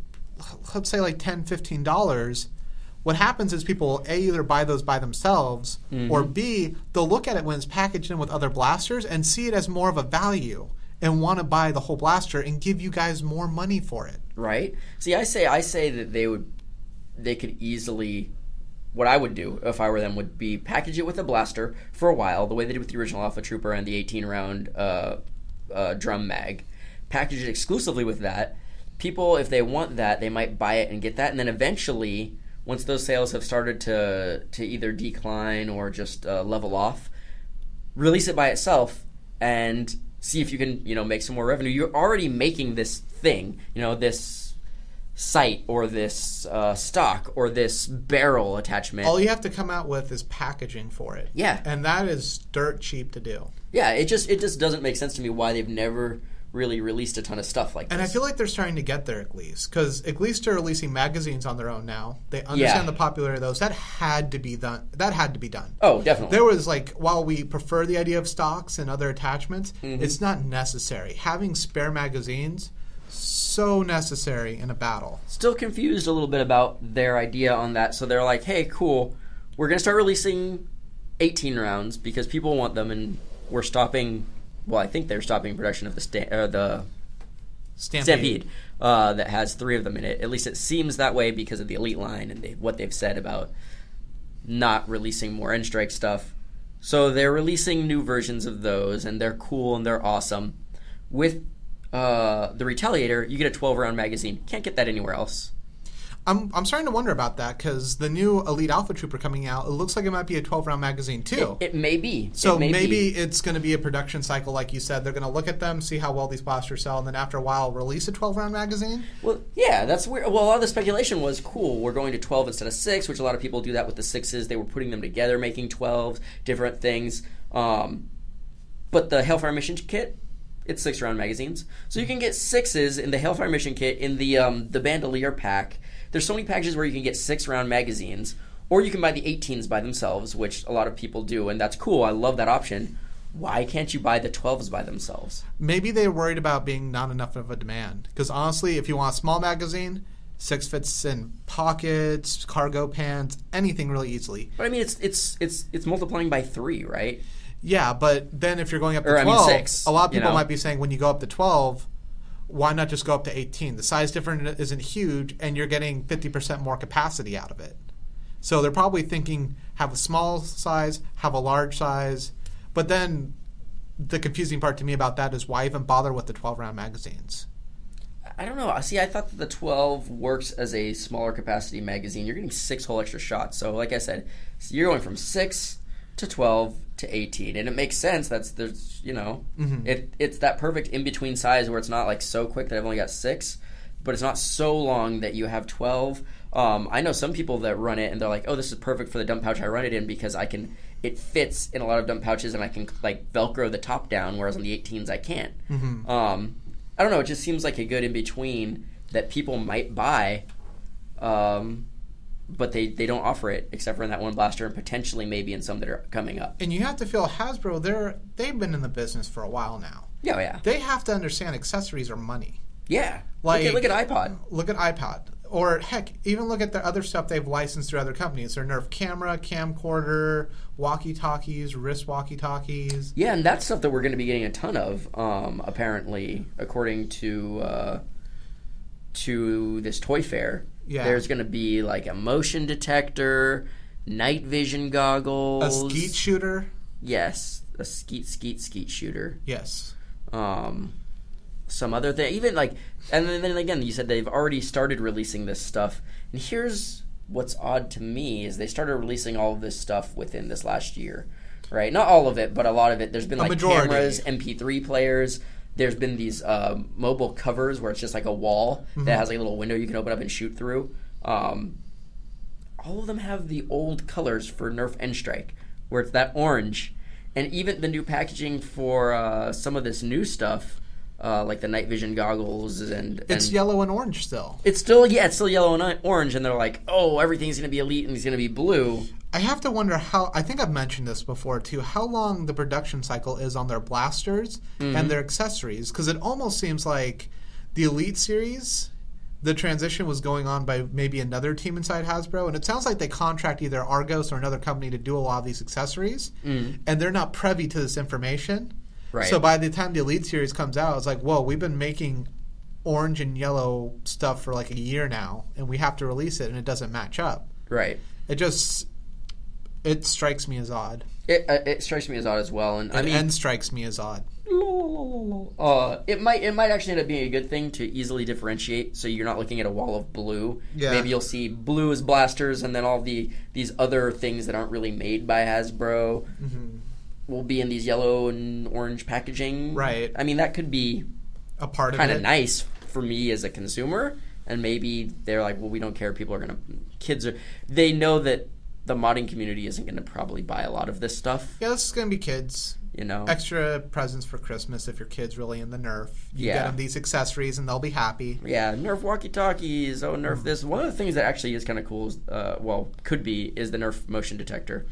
let's say, like $10, $15. What happens is people, A, either buy those by themselves, or B, they'll look at it when it's packaged in with other blasters and see it as more of a value and want to buy the whole blaster and give you guys more money for it. Right. See, I say that they could easily, what I would do if I were them would be package it with a blaster for a while, the way they did with the original Alpha Trooper and the 18-round drum mag. Package it exclusively with that. People, if they want that, they might buy it and get that, and then eventually, once those sales have started to either decline or just level off, release it by itself and see if you can, make some more revenue. You're already making this thing, this sight or this stock or this barrel attachment. All you have to come out with is packaging for it. Yeah. And that is dirt cheap to do. Yeah, it just doesn't make sense to me why they've never really released a ton of stuff like this. And I feel like they're starting to get there, at least. Because at least they're releasing magazines on their own now. They understand the popularity of those. That had to be done. Oh, definitely. There was, while we prefer the idea of stocks and other attachments, it's not necessary. Having spare magazines, so necessary in a battle. Still confused a little bit about their idea on that. So they're like, hey, cool, we're going to start releasing 18 rounds because people want them, and we're stopping... Well, I think they're stopping production of the Stampede that has 3 of them in it. At least it seems that way because of the Elite line and what they've said about not releasing more N-Strike stuff. So they're releasing new versions of those, and they're cool and they're awesome. With the Retaliator, you get a 12-round magazine. Can't get that anywhere else. I'm starting to wonder about that because the new Elite Alpha Trooper coming out, it looks like it might be a 12-round magazine too. It may be. So maybe it's going to be a production cycle, like you said. They're going to look at them, see how well these blasters sell, and then after a while release a 12-round magazine? Well, yeah, that's weird. Well, a lot of the speculation was, cool, we're going to 12 instead of 6, which a lot of people do that with the 6s. They were putting them together, making 12s, different things. But the Hellfire Mission Kit, it's 6-round magazines. So you can get 6s in the Hellfire Mission Kit in the Bandolier pack. There's so many packages where you can get 6-round magazines, or you can buy the 18s by themselves, which a lot of people do, and that's cool. I love that option. Why can't you buy the 12s by themselves? Maybe they're worried about being not enough of a demand. Because honestly, if you want a small magazine, 6 fits in pockets, cargo pants, anything really easily. But I mean, it's multiplying by 3, right? Yeah, but then if you're going up to 12, 6, a lot of people might be saying when you go up to 12, why not just go up to 18? The size difference isn't huge, and you're getting 50% more capacity out of it. So they're probably thinking, have a small size, have a large size. But then the confusing part to me about that is why even bother with the 12-round magazines? I don't know. See, I thought that the 12 works as a smaller capacity magazine. You're getting 6 whole extra shots. So like I said, you're going from 6 to 12 to 18, and it makes sense. It's that perfect in between size where it's not like so quick that I've only got 6, but it's not so long that you have 12. I know some people that run it and they're like, oh, this is perfect for the dump pouch I run it in because it fits in a lot of dump pouches and I can like Velcro the top down, whereas on the 18s I can't. I don't know. It just seems like a good in between that people might buy. But they don't offer it except for in that one blaster and potentially maybe in some that are coming up. And you have to feel Hasbro, they've been in the business for a while now. Yeah, yeah. They have to understand accessories are money. Yeah. Like, look at iPod. Look at iPod. Or, heck, even look at the other stuff they've licensed through other companies. Their Nerf camera, camcorder, walkie-talkies, wrist walkie-talkies. Yeah, and that's stuff that we're going to be getting a ton of, apparently, according to this toy fair. Yeah. There's going to be like a motion detector, night vision goggles. A skeet shooter? Yes. A skeet shooter. Yes. Some other thing. Even like, and then again, you said they've already started releasing this stuff. And here's what's odd to me is they started releasing all of this stuff within this last year. Right? Not all of it, but a lot of it. There's been like cameras, MP3 players. There's been these mobile covers where it's just like a wall that has like a little window you can open up and shoot through. All of them have the old colors for Nerf N-Strike, where it's that orange. And even the new packaging for some of this new stuff, like the night vision goggles and it's yellow and orange still. It's still yellow and orange, and they're like, oh, everything's going to be elite and it's going to be blue. I have to wonder I think I've mentioned this before too, how long the production cycle is on their blasters and their accessories, because it almost seems like the Elite series, the transition was going on by maybe another team inside Hasbro, and it sounds like they contract either Argos or another company to do a lot of these accessories, and they're not privy to this information. Right. So by the time the Elite series comes out, it's like, whoa, we've been making orange and yellow stuff for like a year now, and we have to release it, and it doesn't match up. Right. It strikes me as odd. It strikes me as odd as well, and I mean, strikes me as odd. It might actually end up being a good thing to easily differentiate, so you're not looking at a wall of blue. Yeah. Maybe you'll see blue as blasters, and then all these other things that aren't really made by Hasbro will be in these yellow and orange packaging. Right. I mean, that could be a part of it. Kind of nice for me as a consumer, and maybe they're like, well, we don't care. They know that the modding community isn't going to probably buy a lot of this stuff. Yeah, this is going to be kids. You know, extra presents for Christmas if your kid's really in the Nerf. You get them these accessories and they'll be happy. Yeah, Nerf walkie-talkies. Oh, Nerf this. One of the things that actually is kind of cool, is the Nerf motion detector.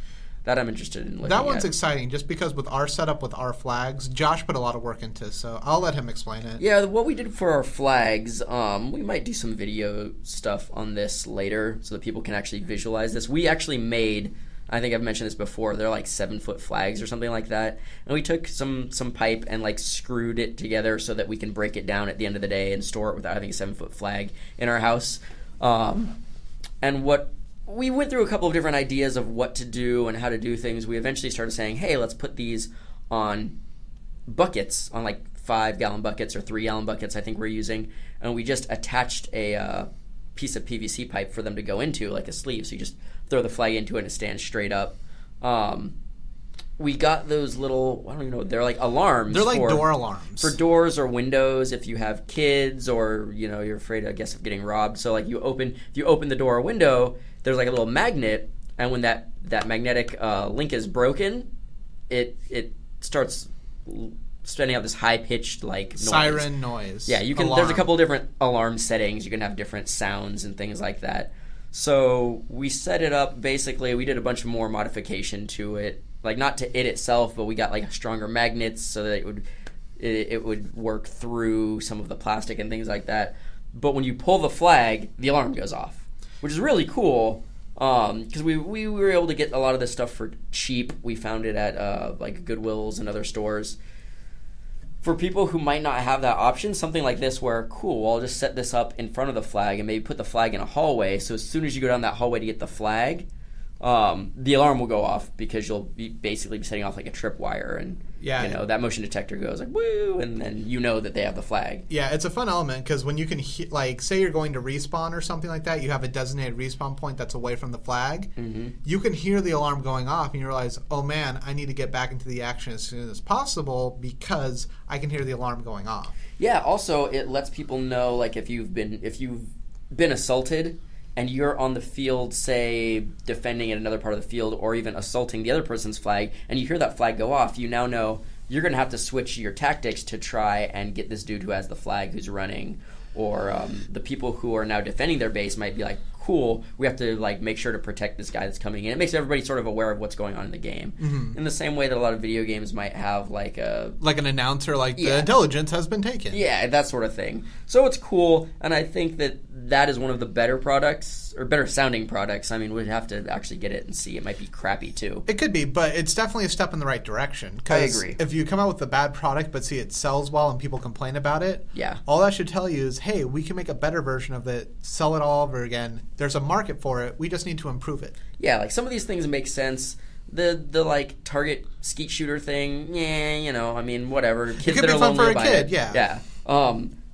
That I'm interested in looking That one's exciting just because with our setup with our flags, Josh put a lot of work into, so I'll let him explain it. Yeah, what we did for our flags, we might do some video stuff on this later so that people can actually visualize this. We actually made, I think I've mentioned this before, they're like 7-foot flags or something like that. And we took some pipe and like screwed it together so that we can break it down at the end of the day and store it without having a 7-foot flag in our house. We went through a couple of different ideas of what to do and how to do things. We eventually started saying, hey, let's put these on buckets, on like 5-gallon buckets or 3-gallon buckets I think we're using. And we just attached a piece of PVC pipe for them to go into, like a sleeve. So you just throw the flag into it and it stands straight up. We got those little, I don't even know, they're like alarms. They're like door alarms. For doors or windows if you have kids or, you're afraid, I guess, of getting robbed. So like if you open the door or window, there's like a little magnet, and when that magnetic link is broken, it starts sending out this high-pitched like noise. Siren noise. Yeah, you can. Alarm. There's a couple of different alarm settings. You can have different sounds and things like that. So we set it up. Basically, we did a bunch of more modification to it, like not to it itself, but we got like stronger magnets so that it would work through some of the plastic and things like that. But when you pull the flag, the alarm goes off, which is really cool. Because we were able to get a lot of this stuff for cheap. We found it at like Goodwills and other stores. For people who might not have that option, something like this where, cool, well, I'll just set this up in front of the flag and maybe put the flag in a hallway. So as soon as you go down that hallway to get the flag, the alarm will go off because you'll be basically setting off like a tripwire, and that motion detector goes like woo, and then you know that they have the flag. Yeah, it's a fun element because when you can like say you're going to respawn or something like that, you have a designated respawn point that's away from the flag. Mm-hmm. You can hear the alarm going off and you realize, oh man, I need to get back into the action as soon as possible because I can hear the alarm going off. Yeah. Also, it lets people know like if you've been assaulted and you're on the field, say, defending at another part of the field or even assaulting the other person's flag, and you hear that flag go off, you now know you're going to have to switch your tactics to try and get this dude who has the flag who's running. Or the people who are now defending their base might be like, cool, we have to like make sure to protect this guy that's coming in. It makes everybody sort of aware of what's going on in the game. Mm-hmm. In the same way that a lot of video games might have like an announcer, like the intelligence has been taken. Yeah, that sort of thing. So it's cool, and I think that is one of the better products, or better sounding products. I mean, we'd have to actually get it and see. It might be crappy too. It could be, but it's definitely a step in the right direction. I agree. If you come out with a bad product but see it sells well and people complain about it, all that should tell you is, hey, we can make a better version of it, sell it all over again. There's a market for it. We just need to improve it. Yeah, like some of these things make sense. The like target skeet shooter thing, I mean, whatever. Kids it could that be are fun lonely for a kid, Yeah.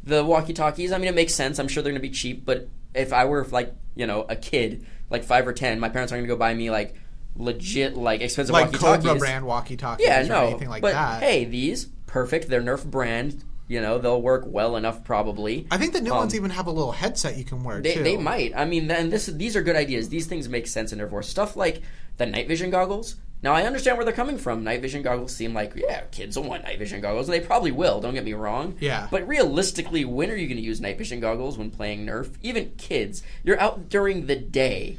The walkie-talkies, I mean, it makes sense. I'm sure they're going to be cheap, but if I were like, a kid, like 5 or 10, my parents aren't going to go buy me like legit, like expensive like walkie-talkies. Cobra brand walkie-talkies or anything like that. Hey, these, perfect. They're Nerf brand. They'll work well enough probably. I think the new ones even have a little headset you can wear, too. They might. I mean, these are good ideas. These things make sense in Nerf War. Stuff like the night vision goggles. Now, I understand where they're coming from. Night vision goggles seem like, kids will want night vision goggles. And they probably will, don't get me wrong. Yeah. But realistically, when are you going to use night vision goggles when playing Nerf? Even kids. You're out during the day.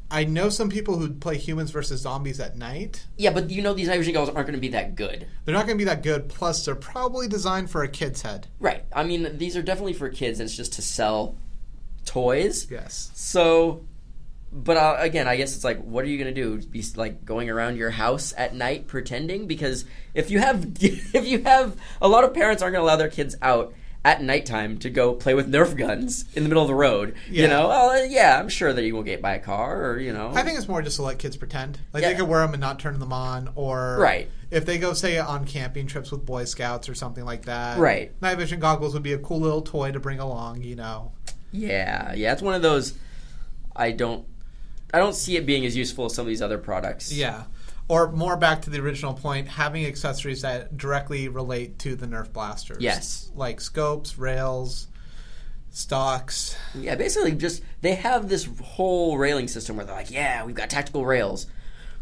I know some people who play humans versus zombies at night. Yeah, but these night vision goggles aren't going to be that good. They're not going to be that good, plus they're probably designed for a kid's head. Right. I mean, these are definitely for kids, and it's just to sell toys. Yes. So, but again, I guess it's like, what are you going to do? Be like going around your house at night pretending? Because if you have a lot of parents aren't going to allow their kids out at nighttime to go play with Nerf guns in the middle of the road. Yeah. I'm sure that you won't get by a car or, I think it's more just to let kids pretend. Like they could wear them and not turn them on, or if they go, say, on camping trips with Boy Scouts or something like that. Right. Night vision goggles would be a cool little toy to bring along, Yeah, it's one of those, I don't see it being as useful as some of these other products. Yeah. Or more back to the original point, having accessories that directly relate to the Nerf blasters. Yes. Like scopes, rails, stocks. Yeah, basically just, they have this whole railing system where they're like, we've got tactical rails.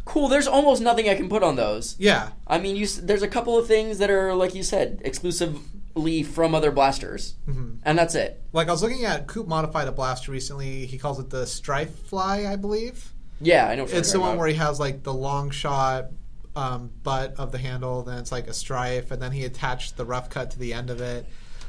Cool, there's almost nothing I can put on those. Yeah. I mean, there's a couple of things that are, like you said, exclusively from other blasters. Mm-hmm. And that's it. Like I was looking at, Coop modified a blaster recently. He calls it the Strife Fly, I believe. Yeah, I know. It's the one where he has like the long shot butt of the handle, then it's like a strife, and then he attached the rough cut to the end of it.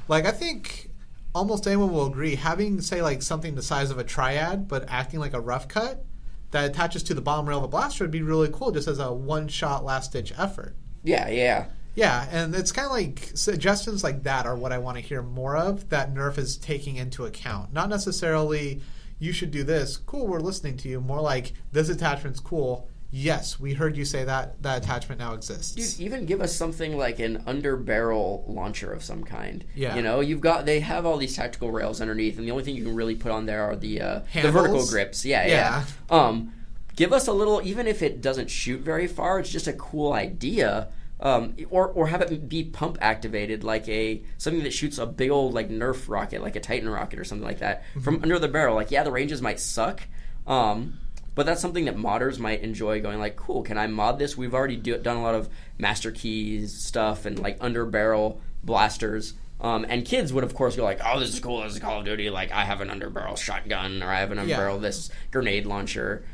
Like I think almost anyone will agree, having say like something the size of a triad, but acting like a rough cut that attaches to the bottom rail of a blaster would be really cool, just as a one-shot last-ditch effort. Yeah. Yeah, and it's kind of like suggestions like that are what I want to hear more of, that Nerf is taking into account. Not necessarily, you should do this. Cool, we're listening to you. More like, this attachment's cool. Yes, we heard you say that attachment now exists. Dude, even give us something like an under-barrel launcher of some kind. Yeah. You know, they have all these tactical rails underneath, and the only thing you can really put on there are the Handles? vertical grips. Yeah. Give us a little, even if it doesn't shoot very far, it's just a cool idea. Or have it be pump activated, like something that shoots a big old like Nerf rocket, like a Titan rocket or something like that, from under the barrel. Like, yeah, the ranges might suck, but that's something that modders might enjoy. Going like, cool, can I mod this? We've already done a lot of Master Keys stuff and like under barrel blasters. And kids would of course go like, oh, this is cool. This is Call of Duty. Like, I have an under barrel shotgun, or I have an under barrel this grenade launcher.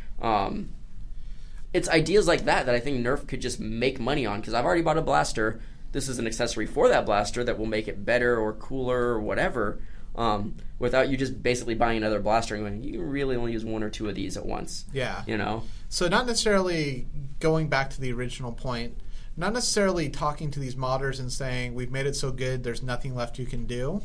It's ideas like that I think Nerf could just make money on, because I've already bought a blaster. This is an accessory for that blaster that will make it better or cooler or whatever, without you just basically buying another blaster and going, you can really only use one or two of these at once. Yeah. You know? So not necessarily going back to the original point, not necessarily talking to these modders and saying, we've made it so good, there's nothing left you can do,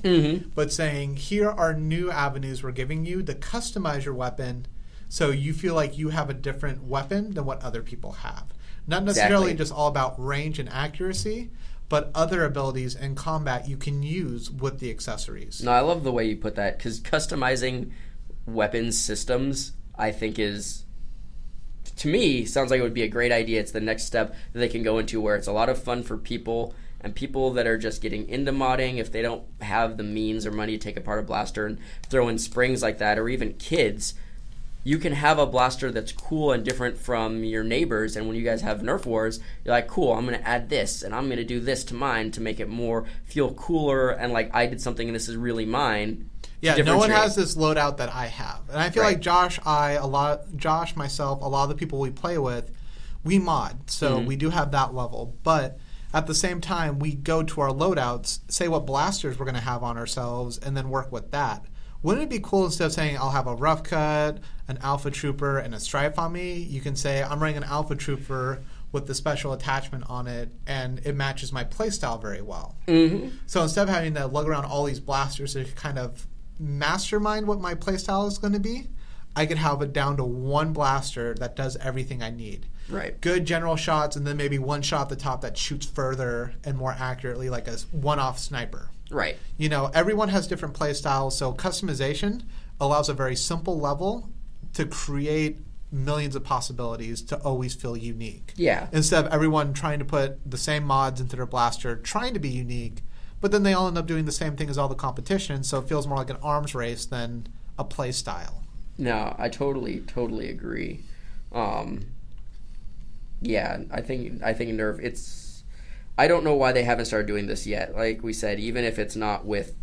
but saying, here are new avenues we're giving you to customize your weapon so you feel like you have a different weapon than what other people have. Not necessarily just all about range and accuracy, but other abilities in combat you can use with the accessories. No, I love the way you put that, because customizing weapons systems, I think is, to me, sounds like it would be a great idea. It's the next step that they can go into, where it's a lot of fun for people, and people that are just getting into modding, if they don't have the means or money to take apart a blaster and throw in springs like that, or even kids, you can have a blaster that's cool and different from your neighbors, and when you guys have Nerf wars, you're like, cool, I'm going to add this, and I'm going to do this to mine to make it more feel cooler, and like I did something and this is really mine. Yeah, no one has this loadout that I have. And I feel like Josh, myself, a lot of the people we play with, we mod, so we do have that level. But at the same time, we go to our loadouts, say what blasters we're going to have on ourselves, and then work with that. Wouldn't it be cool, instead of saying I'll have a rough cut, an alpha trooper, and a stripe on me, you can say I'm running an alpha trooper with the special attachment on it, and it matches my playstyle very well. So instead of having to lug around all these blasters to kind of mastermind what my playstyle is going to be, I could have it down to one blaster that does everything I need. Right. Good general shots, and then maybe one shot at the top that shoots further and more accurately, like a one-off sniper. Right. You know, everyone has different play styles, so customization allows a very simple level to create millions of possibilities to always feel unique. Yeah. Instead of everyone trying to put the same mods into their blaster, trying to be unique, but then they all end up doing the same thing as all the competition, so it feels more like an arms race than a play style. No, I totally agree. Yeah, I think Nerf, it's, I don't know why they haven't started doing this yet. Like we said, even if it's not with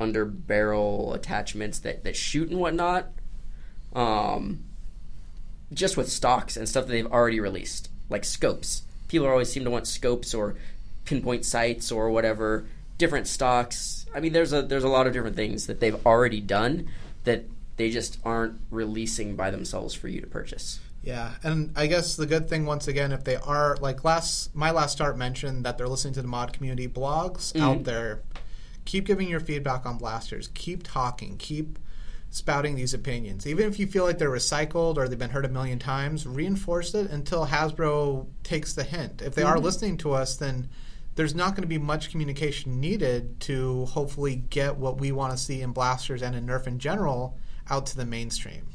under barrel attachments that shoot and whatnot, just with stocks and stuff that they've already released, like scopes. People always seem to want scopes or pinpoint sights or whatever, different stocks. I mean, there's a lot of different things that they've already done that they just aren't releasing by themselves for you to purchase. Yeah, and I guess the good thing, once again, if they are, like my last start mentioned that they're listening to the mod community blogs out there, keep giving your feedback on blasters. Keep talking. Keep spouting these opinions. Even if you feel like they're recycled or they've been heard a million times, reinforce it until Hasbro takes the hint. If they are listening to us, then there's not going to be much communication needed to hopefully get what we want to see in blasters and in Nerf in general out to the mainstream.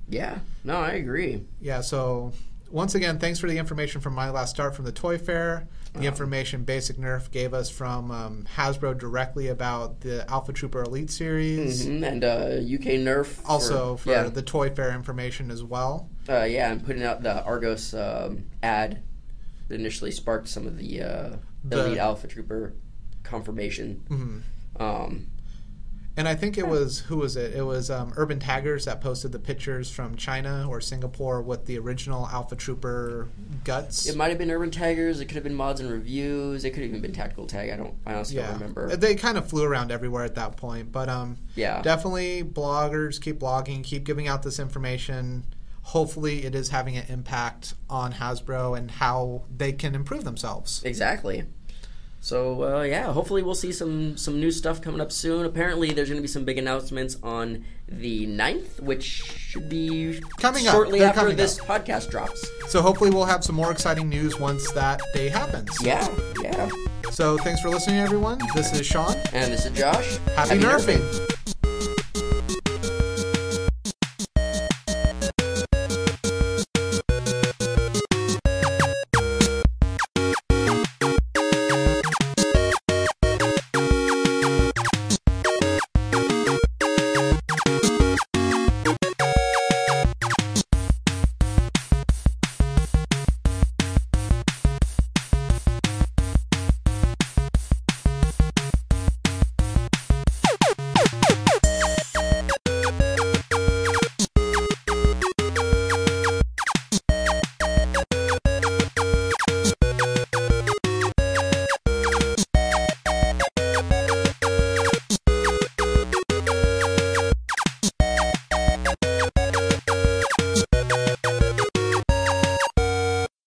Yeah, no, I agree. Yeah, so once again, thanks for the information from my last start from the Toy Fair, the information Basic Nerf gave us from Hasbro directly about the Alpha Trooper Elite series. And UK Nerf. Also for the Toy Fair information as well. And putting out the Argos ad that initially sparked some of the Elite Alpha Trooper confirmation. And I think it was, who was it? It was Urban Taggers that posted the pictures from China or Singapore with the original Alpha Trooper guts. It might have been Urban Taggers. It could have been Mods and Reviews. It could have even been Tactical Tag. I honestly don't remember. They kind of flew around everywhere at that point. But definitely bloggers, keep blogging, keep giving out this information. Hopefully it is having an impact on Hasbro and how they can improve themselves. Exactly. So, hopefully we'll see some new stuff coming up soon. Apparently, there's going to be some big announcements on the 9th, which should be coming shortly up. after this podcast drops. So hopefully we'll have some more exciting news once that day happens. Yeah. So thanks for listening, everyone. This is Shawn. And this is Josh. Happy nerfing.